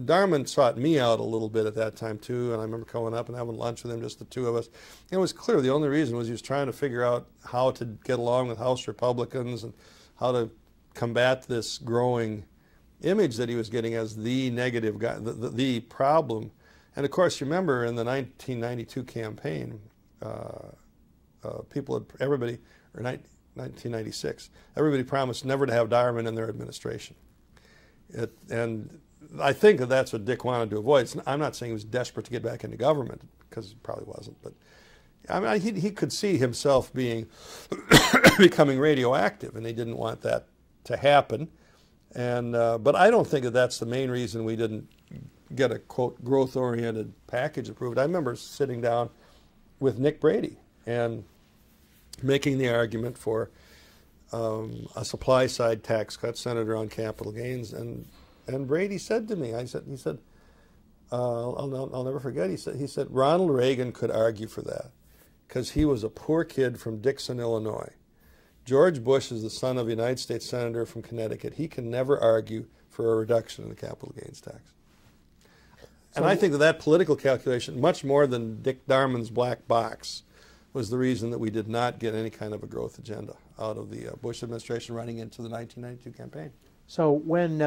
Darman sought me out a little bit at that time, too. And I remember going up and having lunch with him, just the two of us. And it was clear the only reason was he was trying to figure out how to get along with House Republicans and how to combat this growing image that he was getting as the negative guy, the problem. And of course, you remember in the 1992 campaign, 1996, everybody promised never to have Darman in their administration. And I think that's what Dick wanted to avoid. I'm not saying he was desperate to get back into government, because he probably wasn't, but I mean, he could see himself becoming radioactive, and he didn't want that to happen. And but I don't think that's the main reason we didn't get a, quote, growth-oriented package approved. I remember sitting down with Nick Brady and making the argument for a supply-side tax cut centered around capital gains. And Brady said to me, he said, I'll never forget, he said Ronald Reagan could argue for that, because he was a poor kid from Dixon, Illinois. George Bush is the son of a United States Senator from Connecticut. He can never argue for a reduction in the capital gains tax. And I think that political calculation, much more than Dick Darman's black box, was the reason that we did not get any kind of a growth agenda out of the Bush administration running into the 1992 campaign. So when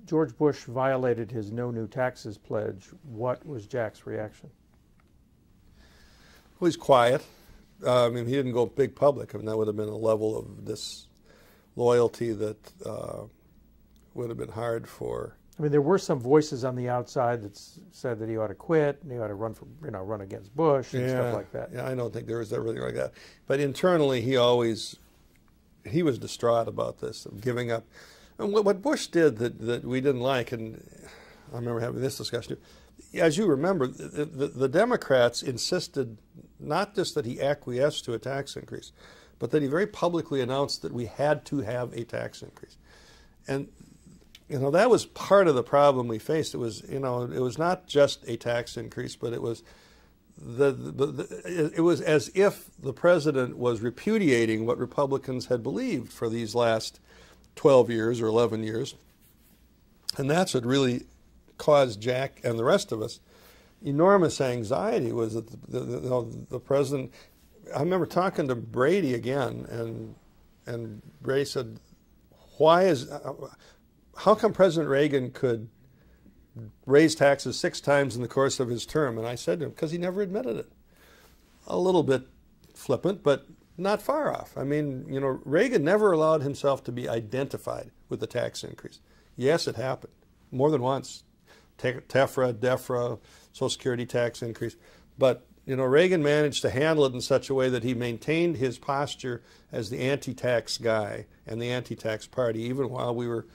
George Bush violated his no new taxes pledge, what was Jack's reaction? Well, he's quiet. I mean, he didn't go big public. I mean, that would have been a level of disloyalty that would have been hard for. I mean, there were some voices on the outside that said that he ought to quit and he ought to run for, run against Bush and stuff like that. Yeah, I don't think there was everything like that. But internally, he was distraught about this, of giving up. And what Bush did that we didn't like, and I remember having this discussion too, as you remember, the Democrats insisted not just that he acquiesced to a tax increase, but that he very publicly announced that we had to have a tax increase. And that was part of the problem we faced. It was, it was not just a tax increase, but it was it was as if the president was repudiating what Republicans had believed for these last 12 years or 11 years. And that's what really caused Jack and the rest of us enormous anxiety, was that the president. I remember talking to Brady again, and Brady said, how come President Reagan could raise taxes 6 times in the course of his term? And I said to him, because he never admitted it. A little bit flippant, but not far off. I mean, Reagan never allowed himself to be identified with the tax increase. Yes, it happened more than once. TEFRA, DEFRA, Social Security tax increase. But, Reagan managed to handle it in such a way that he maintained his posture as the anti-tax guy and the anti-tax party, even while we were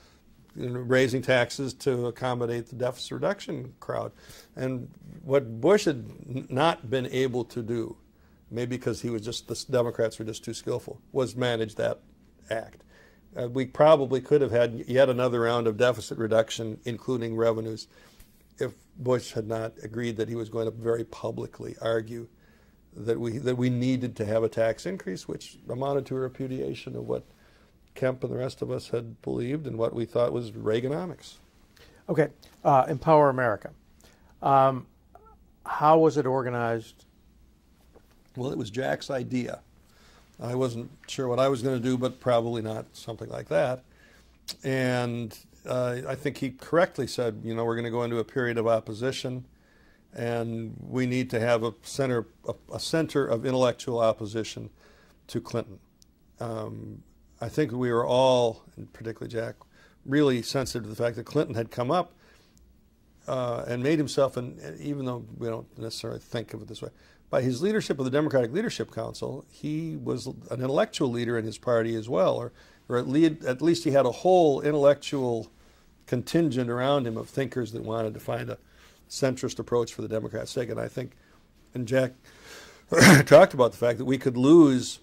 raising taxes to accommodate the deficit reduction crowd. And what Bush had not been able to do, maybe because the Democrats were just too skillful, was manage that act. We probably could have had yet another round of deficit reduction, including revenues, if Bush had not agreed that he was going to very publicly argue that we needed to have a tax increase, which amounted to a repudiation of what Kemp and the rest of us had believed and what we thought was Reaganomics. Okay, Empower America. How was it organized? Well, it was Jack's idea. I wasn't sure what I was going to do, but probably not something like that. And I think he correctly said, we're going to go into a period of opposition, and we need to have a center of intellectual opposition to Clinton. I think we were all, and particularly Jack, really sensitive to the fact that Clinton had come up and made himself, and even though we don't necessarily think of it this way, by his leadership of the Democratic Leadership Council, he was an intellectual leader in his party as well, or at least he had a whole intellectual contingent around him of thinkers that wanted to find a centrist approach for the Democrats' sake. And I think, and Jack talked about the fact that we could lose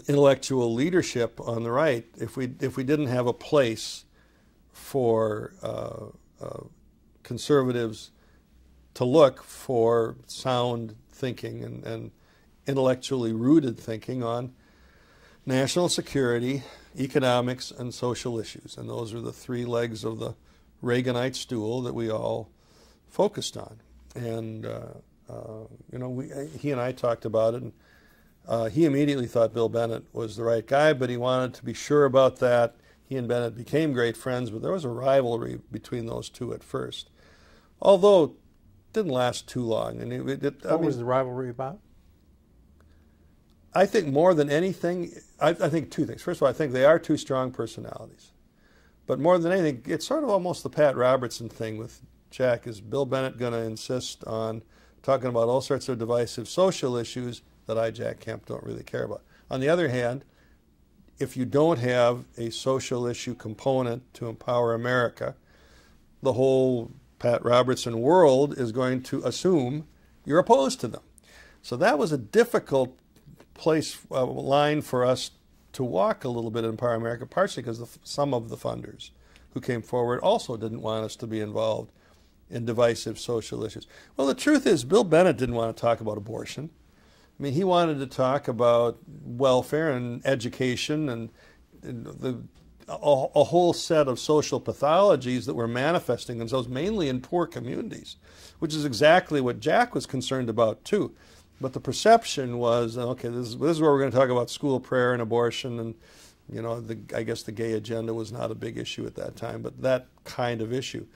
intellectual leadership on the right if we didn't have a place for conservatives to look for sound thinking and intellectually rooted thinking on national security, economics, and social issues. And those are the 3 legs of the Reaganite stool that we all focused on. And he and I talked about it, and he immediately thought Bill Bennett was the right guy, but he wanted to be sure about that. He and Bennett became great friends, but there was a rivalry between those two at first, although it didn't last too long. And what was the rivalry about? I think more than anything, I think 2 things. First of all, I think they are 2 strong personalities. But more than anything, it's sort of almost the Pat Robertson thing with Jack. Is Bill Bennett going to insist on talking about all sorts of divisive social issues that I, Jack Kemp, don't really care about? On the other hand, if you don't have a social issue component to Empower America, the whole Pat Robertson world is going to assume you're opposed to them. So that was a difficult line for us to walk a little bit in Empower America, partially because some of the funders who came forward also didn't want us to be involved in divisive social issues. Well, the truth is, Bill Bennett didn't want to talk about abortion. I mean, he wanted to talk about welfare and education and a whole set of social pathologies that were manifesting themselves mainly in poor communities, which is exactly what Jack was concerned about too. But the perception was, okay, this is where we're going to talk about school prayer and abortion, and I guess the gay agenda was not a big issue at that time, but that kind of issue.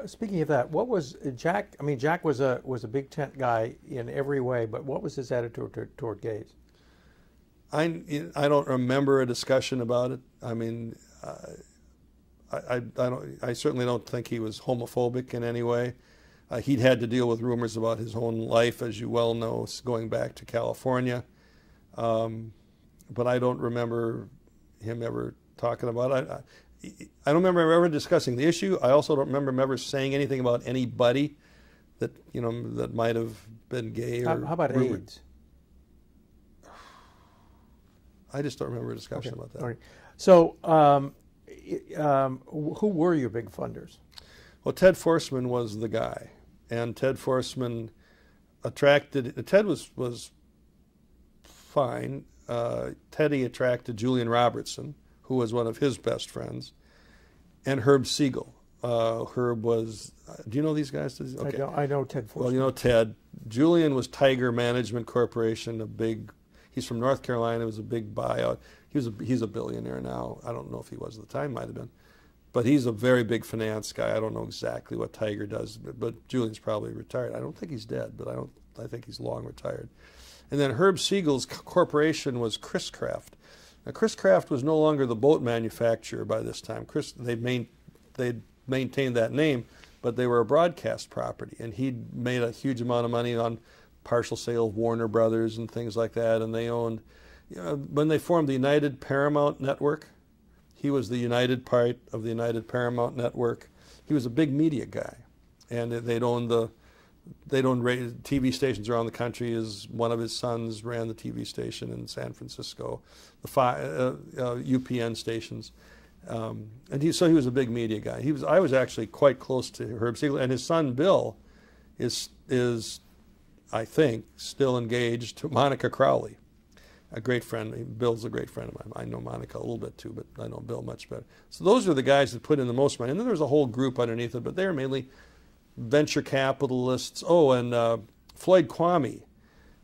Speaking of that, what was Jack? I mean, Jack was a big tent guy in every way, but what was his attitude toward gays? I don't remember a discussion about it. I mean, I certainly don't think he was homophobic in any way. He'd had to deal with rumors about his own life, as you well know, going back to California. But I don't remember him ever talking about it. I don't remember him ever discussing the issue. I also don't remember him ever saying anything about anybody that that might have been gay or how about rumored. AIDS? I just don't remember a discussion about that. All right. So, who were your big funders? Well, Ted Forsman was the guy, and Ted Forsman attracted. Ted was fine. Teddy attracted Julian Robertson, who was one of his best friends, and Herb Siegel. Herb was. Do you know these guys? Okay. I know Ted Forsman. Well, you know Ted. Julian was Tiger Management Corporation, a big. He's from North Carolina. It was a big buyout. He's a billionaire now. I don't know if he was at the time. Might have been, but he's a very big finance guy. I don't know exactly what Tiger does, but Julian's probably retired. I don't think he's dead, but I think he's long retired. And then Herb Siegel's corporation was Chris Craft. Now, Chris Craft was no longer the boat manufacturer by this time. They'd maintained that name, but they were a broadcast property, and he'd made a huge amount of money on partial sale of Warner Brothers and things like that. And they owned, when they formed the United Paramount Network, he was the United part of the United Paramount Network. He was a big media guy, and they'd owned TV stations around the country. One of his sons ran the TV station in San Francisco, the UPN stations, and so he was a big media guy. I was actually quite close to Herb Siegel, and his son Bill is I think still engaged to Monica Crowley, a great friend. Bill's a great friend of mine. I know Monica a little bit too, but I know Bill much better. So those are the guys that put in the most money, and then there was a whole group underneath it, but they were mainly venture capitalists. Oh, and Floyd Kwame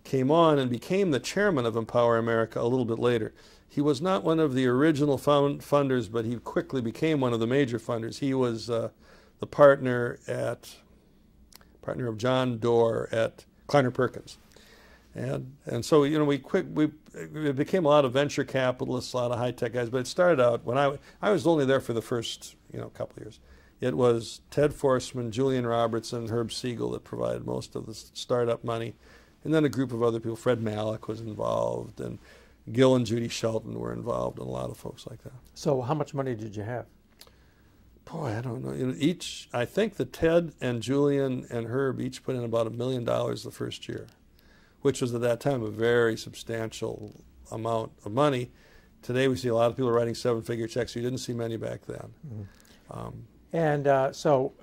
came on and became the chairman of Empower America a little bit later. He was not one of the original funders, but he quickly became one of the major funders. He was the partner of John Doerr at Kleiner Perkins. And so, it became a lot of venture capitalists, a lot of high-tech guys, but it started out when I was only there for the first, couple of years. It was Ted Forsman, Julian Robertson, Herb Siegel that provided most of the startup money. And then a group of other people. Fred Malik was involved, and Gil and Judy Shelton were involved, and a lot of folks like that. So how much money did you have? Boy, I don't know. I think that Ted and Julian and Herb each put in about $1 million the first year, which was at that time a very substantial amount of money. Today we see a lot of people writing seven-figure checks. You didn't see many back then. Mm-hmm. So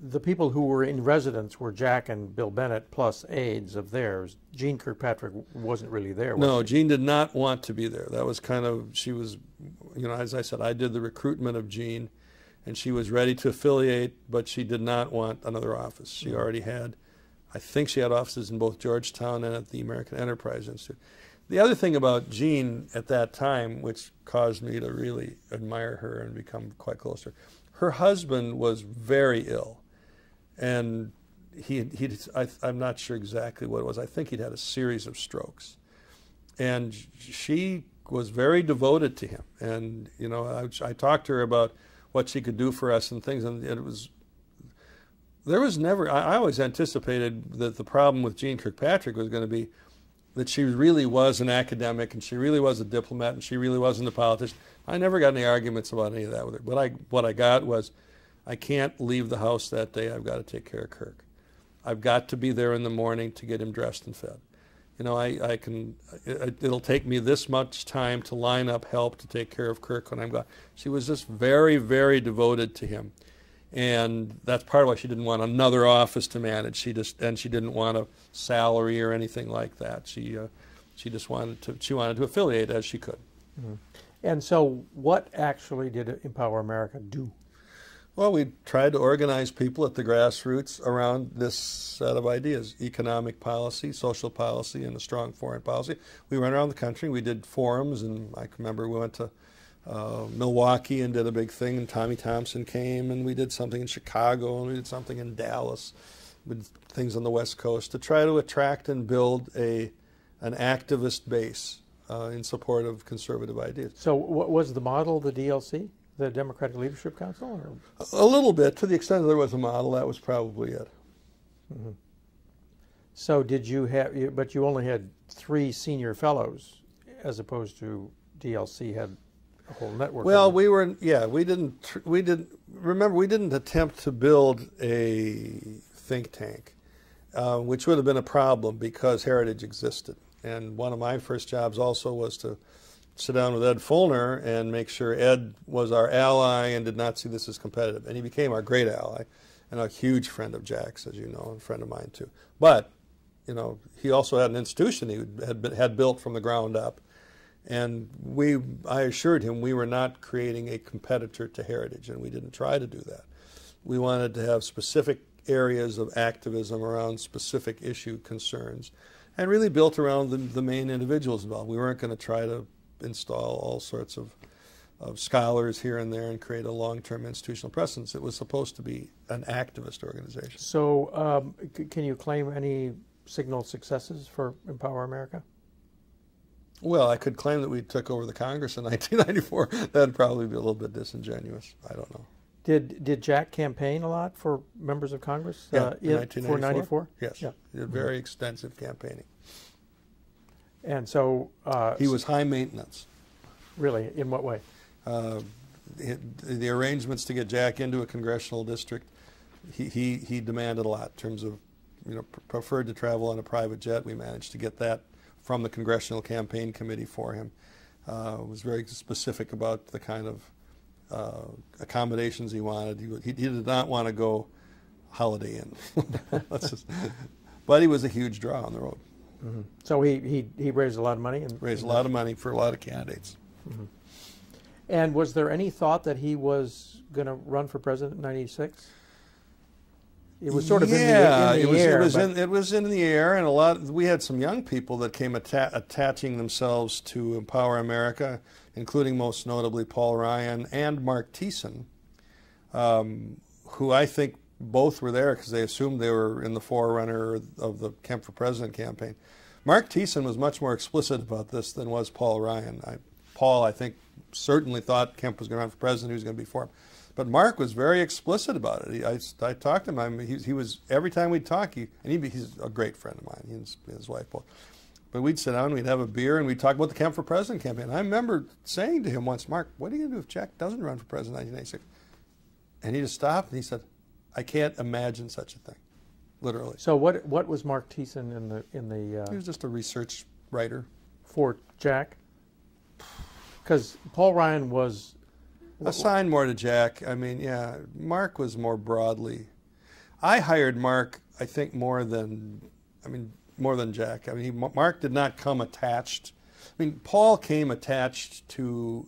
the people who were in residence were Jack and Bill Bennett plus aides of theirs. Jean Kirkpatrick wasn't really there, was No, she? Jean did not want to be there. That was she was, as I said, I did the recruitment of Jean, and she was ready to affiliate, but she did not want another office. She already had, I think she had offices in both Georgetown and at the American Enterprise Institute. The other thing about Jean at that time, which caused me to really admire her and become quite close to her husband was very ill. And I'm not sure exactly what it was. I think he'd had a series of strokes. And she was very devoted to him. And, I talked to her about what she could do for us and things. And I always anticipated that the problem with Jean Kirkpatrick was going to be that she really was an academic and she really was a diplomat and she really wasn't a politician. I never got any arguments about any of that with her. But what I got was, I can't leave the house that day. I've got to take care of Kirk. I've got to be there in the morning to get him dressed and fed. It'll take me this much time to line up help to take care of Kirk when I'm gone. She was just very, very devoted to him. And that's part of why she didn't want another office to manage. She didn't want a salary or anything like that. She just wanted to affiliate as she could. Mm-hmm. And so what actually did Empower America do? Well, we tried to organize people at the grassroots around this set of ideas: economic policy, social policy, and a strong foreign policy. We went around the country. We did forums, and I remember we went to Milwaukee and did a big thing, and Tommy Thompson came, and we did something in Chicago, and we did something in Dallas, with things on the West Coast to try to attract and build an activist base in support of conservative ideas. So what was the model, the DLC, the Democratic Leadership Council? Or? A little bit, to the extent that there was a model, that was probably it. Mm-hmm. So did you have, but you only had 3 senior fellows, as opposed to DLC had a whole network. Well, we didn't attempt to build a think tank, which would have been a problem because Heritage existed. And one of my first jobs also was to sit down with Ed Fulner and make sure Ed was our ally and did not see this as competitive. And he became our great ally and a huge friend of Jack's, as you know, and a friend of mine too. But, you know, he also had an institution he had built from the ground up. And I assured him we were not creating a competitor to Heritage, and we didn't try to do that. We wanted to have specific areas of activism around specific issue concerns, and really built around the main individuals involved. We weren't going to try to install all sorts of scholars here and there and create a long-term institutional presence. It was supposed to be an activist organization. So can you claim any signal successes for Empower America? Well, I could claim that we took over the Congress in 1994. That'd probably be a little bit disingenuous. I don't know. Did Jack campaign a lot for members of Congress? Yeah, in 1994? For 94? Yes. Yeah. He did very extensive campaigning. And so... he was high maintenance. Really? In what way? The arrangements to get Jack into a congressional district, he demanded a lot in terms of, you know, preferred to travel on a private jet. We managed to get that from the Congressional Campaign Committee for him. Was very specific about the kind of accommodations he wanted. He did not want to go Holiday Inn. But he was a huge draw on the road. Mm-hmm. So he raised a lot of money? And raised a lot of money for a lot of candidates. Mm-hmm. And was there any thought that he was going to run for president in '96? It was sort of in the air. It was in the air, and we had some young people that came attaching themselves to Empower America, including most notably Paul Ryan and Mark Thiessen, who I think both were there because they assumed they were in the forerunner of the Kemp for President campaign. Mark Thiessen was much more explicit about this than was Paul Ryan. Paul, I think, certainly thought Kemp was going to run for president, he was going to be for him. But Mark was very explicit about it. I talked to him. He was, every time we'd talk, he's a great friend of mine, he and his wife both. But we'd sit down, we'd have a beer, and we'd talk about the Kemp for President campaign. I remember saying to him once, Mark, what are you going to do if Jack doesn't run for president in 1996? And he just stopped and he said, I can't imagine such a thing, literally. So what was Mark Thiessen in the? He was just a research writer for Jack. Because Paul Ryan was assigned more to Jack. I mean, yeah, Mark was more broadly. I hired Mark, I think, more than Jack. I mean, Mark did not come attached. I mean, Paul came attached to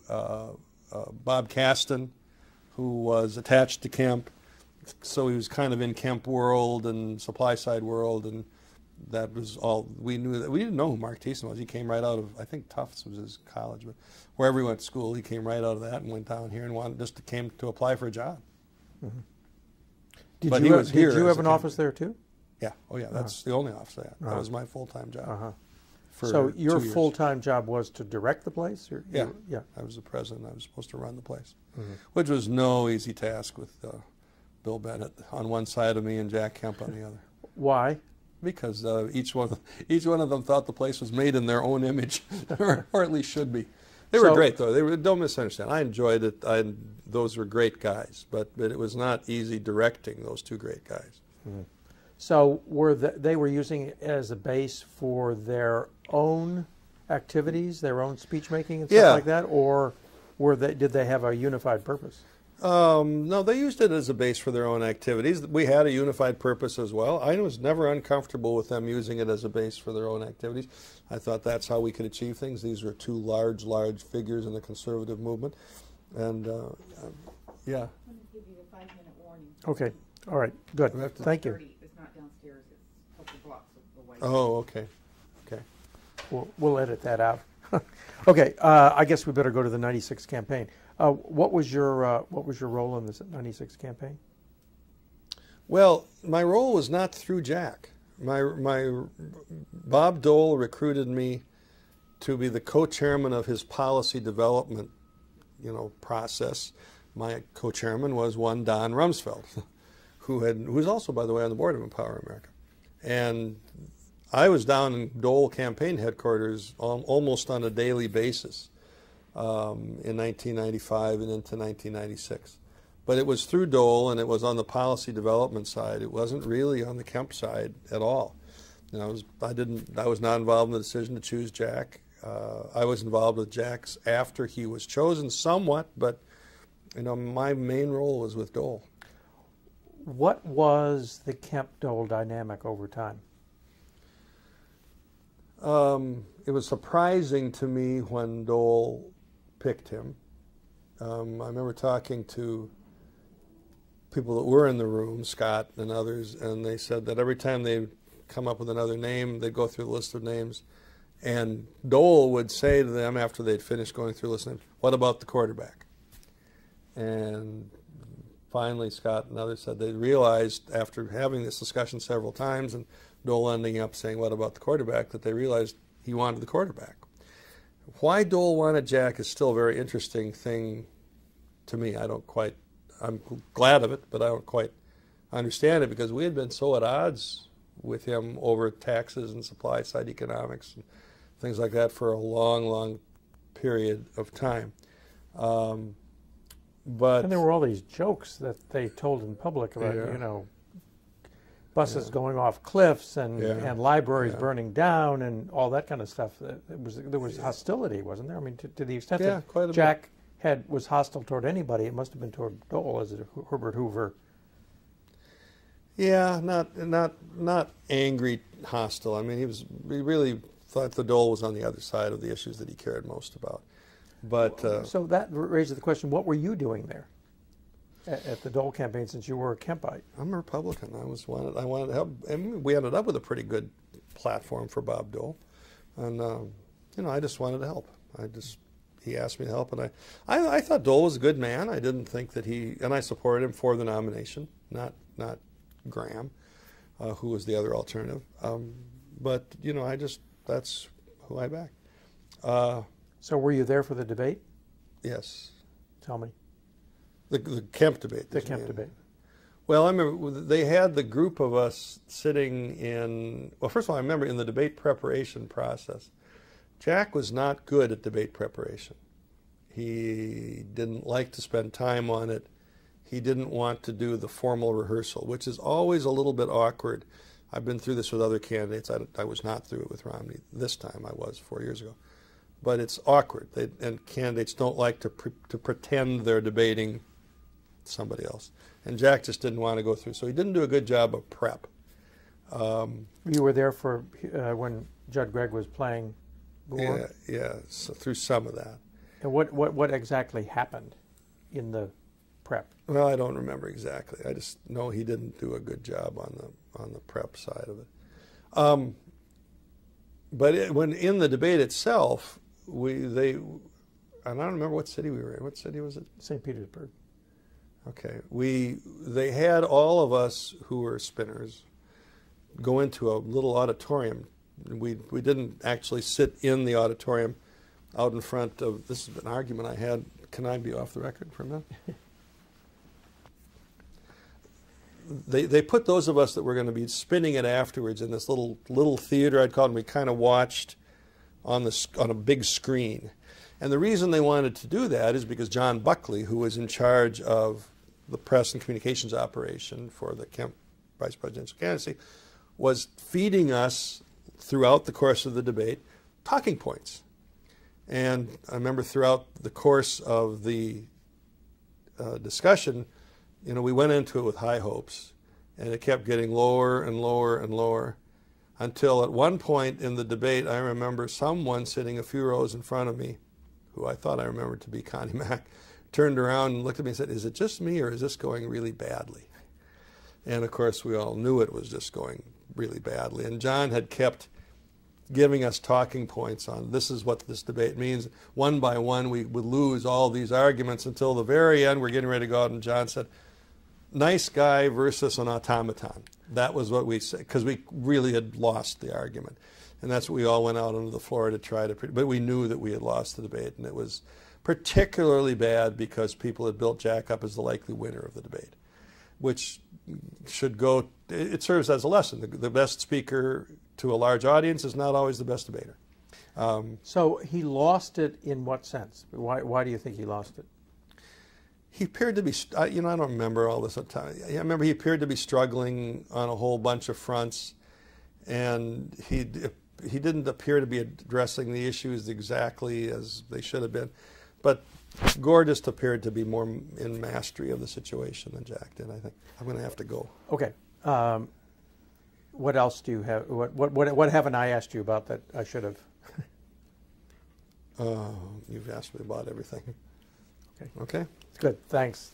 Bob Caston, who was attached to Kemp. So he was kind of in Kemp World and Supplyside World, and that was all we knew. That we didn't know who Mark Thiessen was. He came right out of, I think Tufts was his college, but wherever he went to school, he came right out of that and went down here and came to apply for a job. Mm-hmm. Did you have an office there too? Yeah. Oh yeah. That's the only office I had. That was my full-time job. So your full-time job was to direct the place? Or yeah. I was the president. I was supposed to run the place, which was no easy task with Bill Bennett on one side of me and Jack Kemp on the other. Why? Because each one of them thought the place was made in their own image, or at least should be. They were great, though. Don't misunderstand. I enjoyed it. Those were great guys, but it was not easy directing those two great guys. Mm-hmm. So they were using it as a base for their own activities, their own speech making and stuff like that, or did they have a unified purpose? No, they used it as a base for their own activities. We had a unified purpose as well. I was never uncomfortable with them using it as a base for their own activities. I thought that's how we could achieve things. These were two large figures in the conservative movement. And, yeah. I'm going to give you a 5-minute warning. Okay. All right. Good. Thank you. It's not downstairs. It's a couple blocks away. Oh, okay. Okay. We'll edit that out. Okay. I guess we better go to the '96 campaign. What was your role in this '96 campaign? Well, my role was not through Jack. Bob Dole recruited me to be the co-chairman of his policy development, process. My co-chairman was one Don Rumsfeld, who was also, by the way, on the board of Empower America. And I was down in Dole campaign headquarters almost on a daily basis in 1995 and into 1996. But it was through Dole, and it was on the policy development side. It wasn't really on the Kemp side at all. I was not involved in the decision to choose Jack. I was involved with Jack's after he was chosen somewhat, but my main role was with Dole. What was the Kemp-Dole dynamic over time? It was surprising to me when Dole picked him. I remember talking to people that were in the room, Scott and others, and they said that every time they come up with another name, they'd go through the list of names, and Dole would say to them after they'd finished going through the list of names, "What about the quarterback?" And finally, Scott and others said they realized after having this discussion several times and Dole ending up saying, "What about the quarterback?" that they realized he wanted the quarterback. Why Dole wanted Jack is still a very interesting thing to me. I'm glad of it, but I don't quite understand it because we had been so at odds with him over taxes and supply side economics and things like that for a long period of time. But and there were all these jokes that they told in public about, buses going off cliffs and libraries burning down and all that kind of stuff. There was hostility, wasn't there? I mean, to the extent that Jack was hostile toward anybody, it must have been toward Dole as Herbert Hoover. Yeah, not angry, hostile. I mean, he really thought the Dole was on the other side of the issues that he cared most about. But so that raises the question: what were you doing there at the Dole campaign, since you were a Kempite? I'm a Republican. I wanted to help, and we ended up with a pretty good platform for Bob Dole, and I just wanted to help. He asked me to help, and I thought Dole was a good man. I didn't think that and I supported him for the nomination, not Graham, who was the other alternative. But that's who I backed. So were you there for the debate? Yes. Tell me. The Kemp debate. The Kemp debate. Well, I remember they had the group of us sitting in, well, first of all, I remember in the debate preparation process, Jack was not good at debate preparation. He didn't like to spend time on it. He didn't want to do the formal rehearsal, which is always a little bit awkward. I've been through this with other candidates. I was not through it with Romney this time. I was 4 years ago. But it's awkward, and candidates don't like to pretend they're debating somebody else. And Jack just didn't want to go through, so he didn't do a good job of prep. You were there for when Judd Gregg was playing Gore? Yeah, so through some of that. And what exactly happened in the prep? Well, I don't remember exactly. I just know he didn't do a good job on the prep side of it. But when in the debate itself, and I don't remember what city we were in. What city was it? St. Petersburg. Okay. They had all of us who were spinners go into a little auditorium. We didn't actually sit in the auditorium out in front of, this is an argument I had. Can I be off the record for a minute? They put those of us that were going to be spinning it afterwards in this little theater, I'd call it, and we kind of watched on a big screen. And the reason they wanted to do that is because John Buckley, who was in charge of the press and communications operation for the Kemp vice presidential candidacy, was feeding us throughout the course of the debate talking points. And I remember throughout the course of the discussion, you know, we went into it with high hopes, and it kept getting lower and lower and lower, until at one point in the debate, I remember someone sitting a few rows in front of me, who I thought I remembered to be Connie Mack, turned around and looked at me and said, "Is it just me, or is this going really badly?" And of course, we all knew it was just going really badly. And John had kept giving us talking points on this is what this debate means. One by one, we would lose all these arguments until the very end. We're getting ready to go out, and John said, "Nice guy versus an automaton." That was what we said, because we really had lost the argument. And that's what we all went out onto the floor to try to, but we knew that we had lost the debate, and it was particularly bad because people had built Jack up as the likely winner of the debate, which should go, it serves as a lesson. The best speaker to a large audience is not always the best debater. So he lost it in what sense? Why do you think he lost it? He appeared to be, you know, I don't remember all this at the time. I remember he appeared to be struggling on a whole bunch of fronts, and he didn't appear to be addressing the issues exactly as they should have been. But Gore just appeared to be more in mastery of the situation than Jack did, I think. I'm going to have to go. Okay. What else do you have? What haven't I asked you about that I should have? You've asked me about everything. Okay. Okay. Good. Thanks.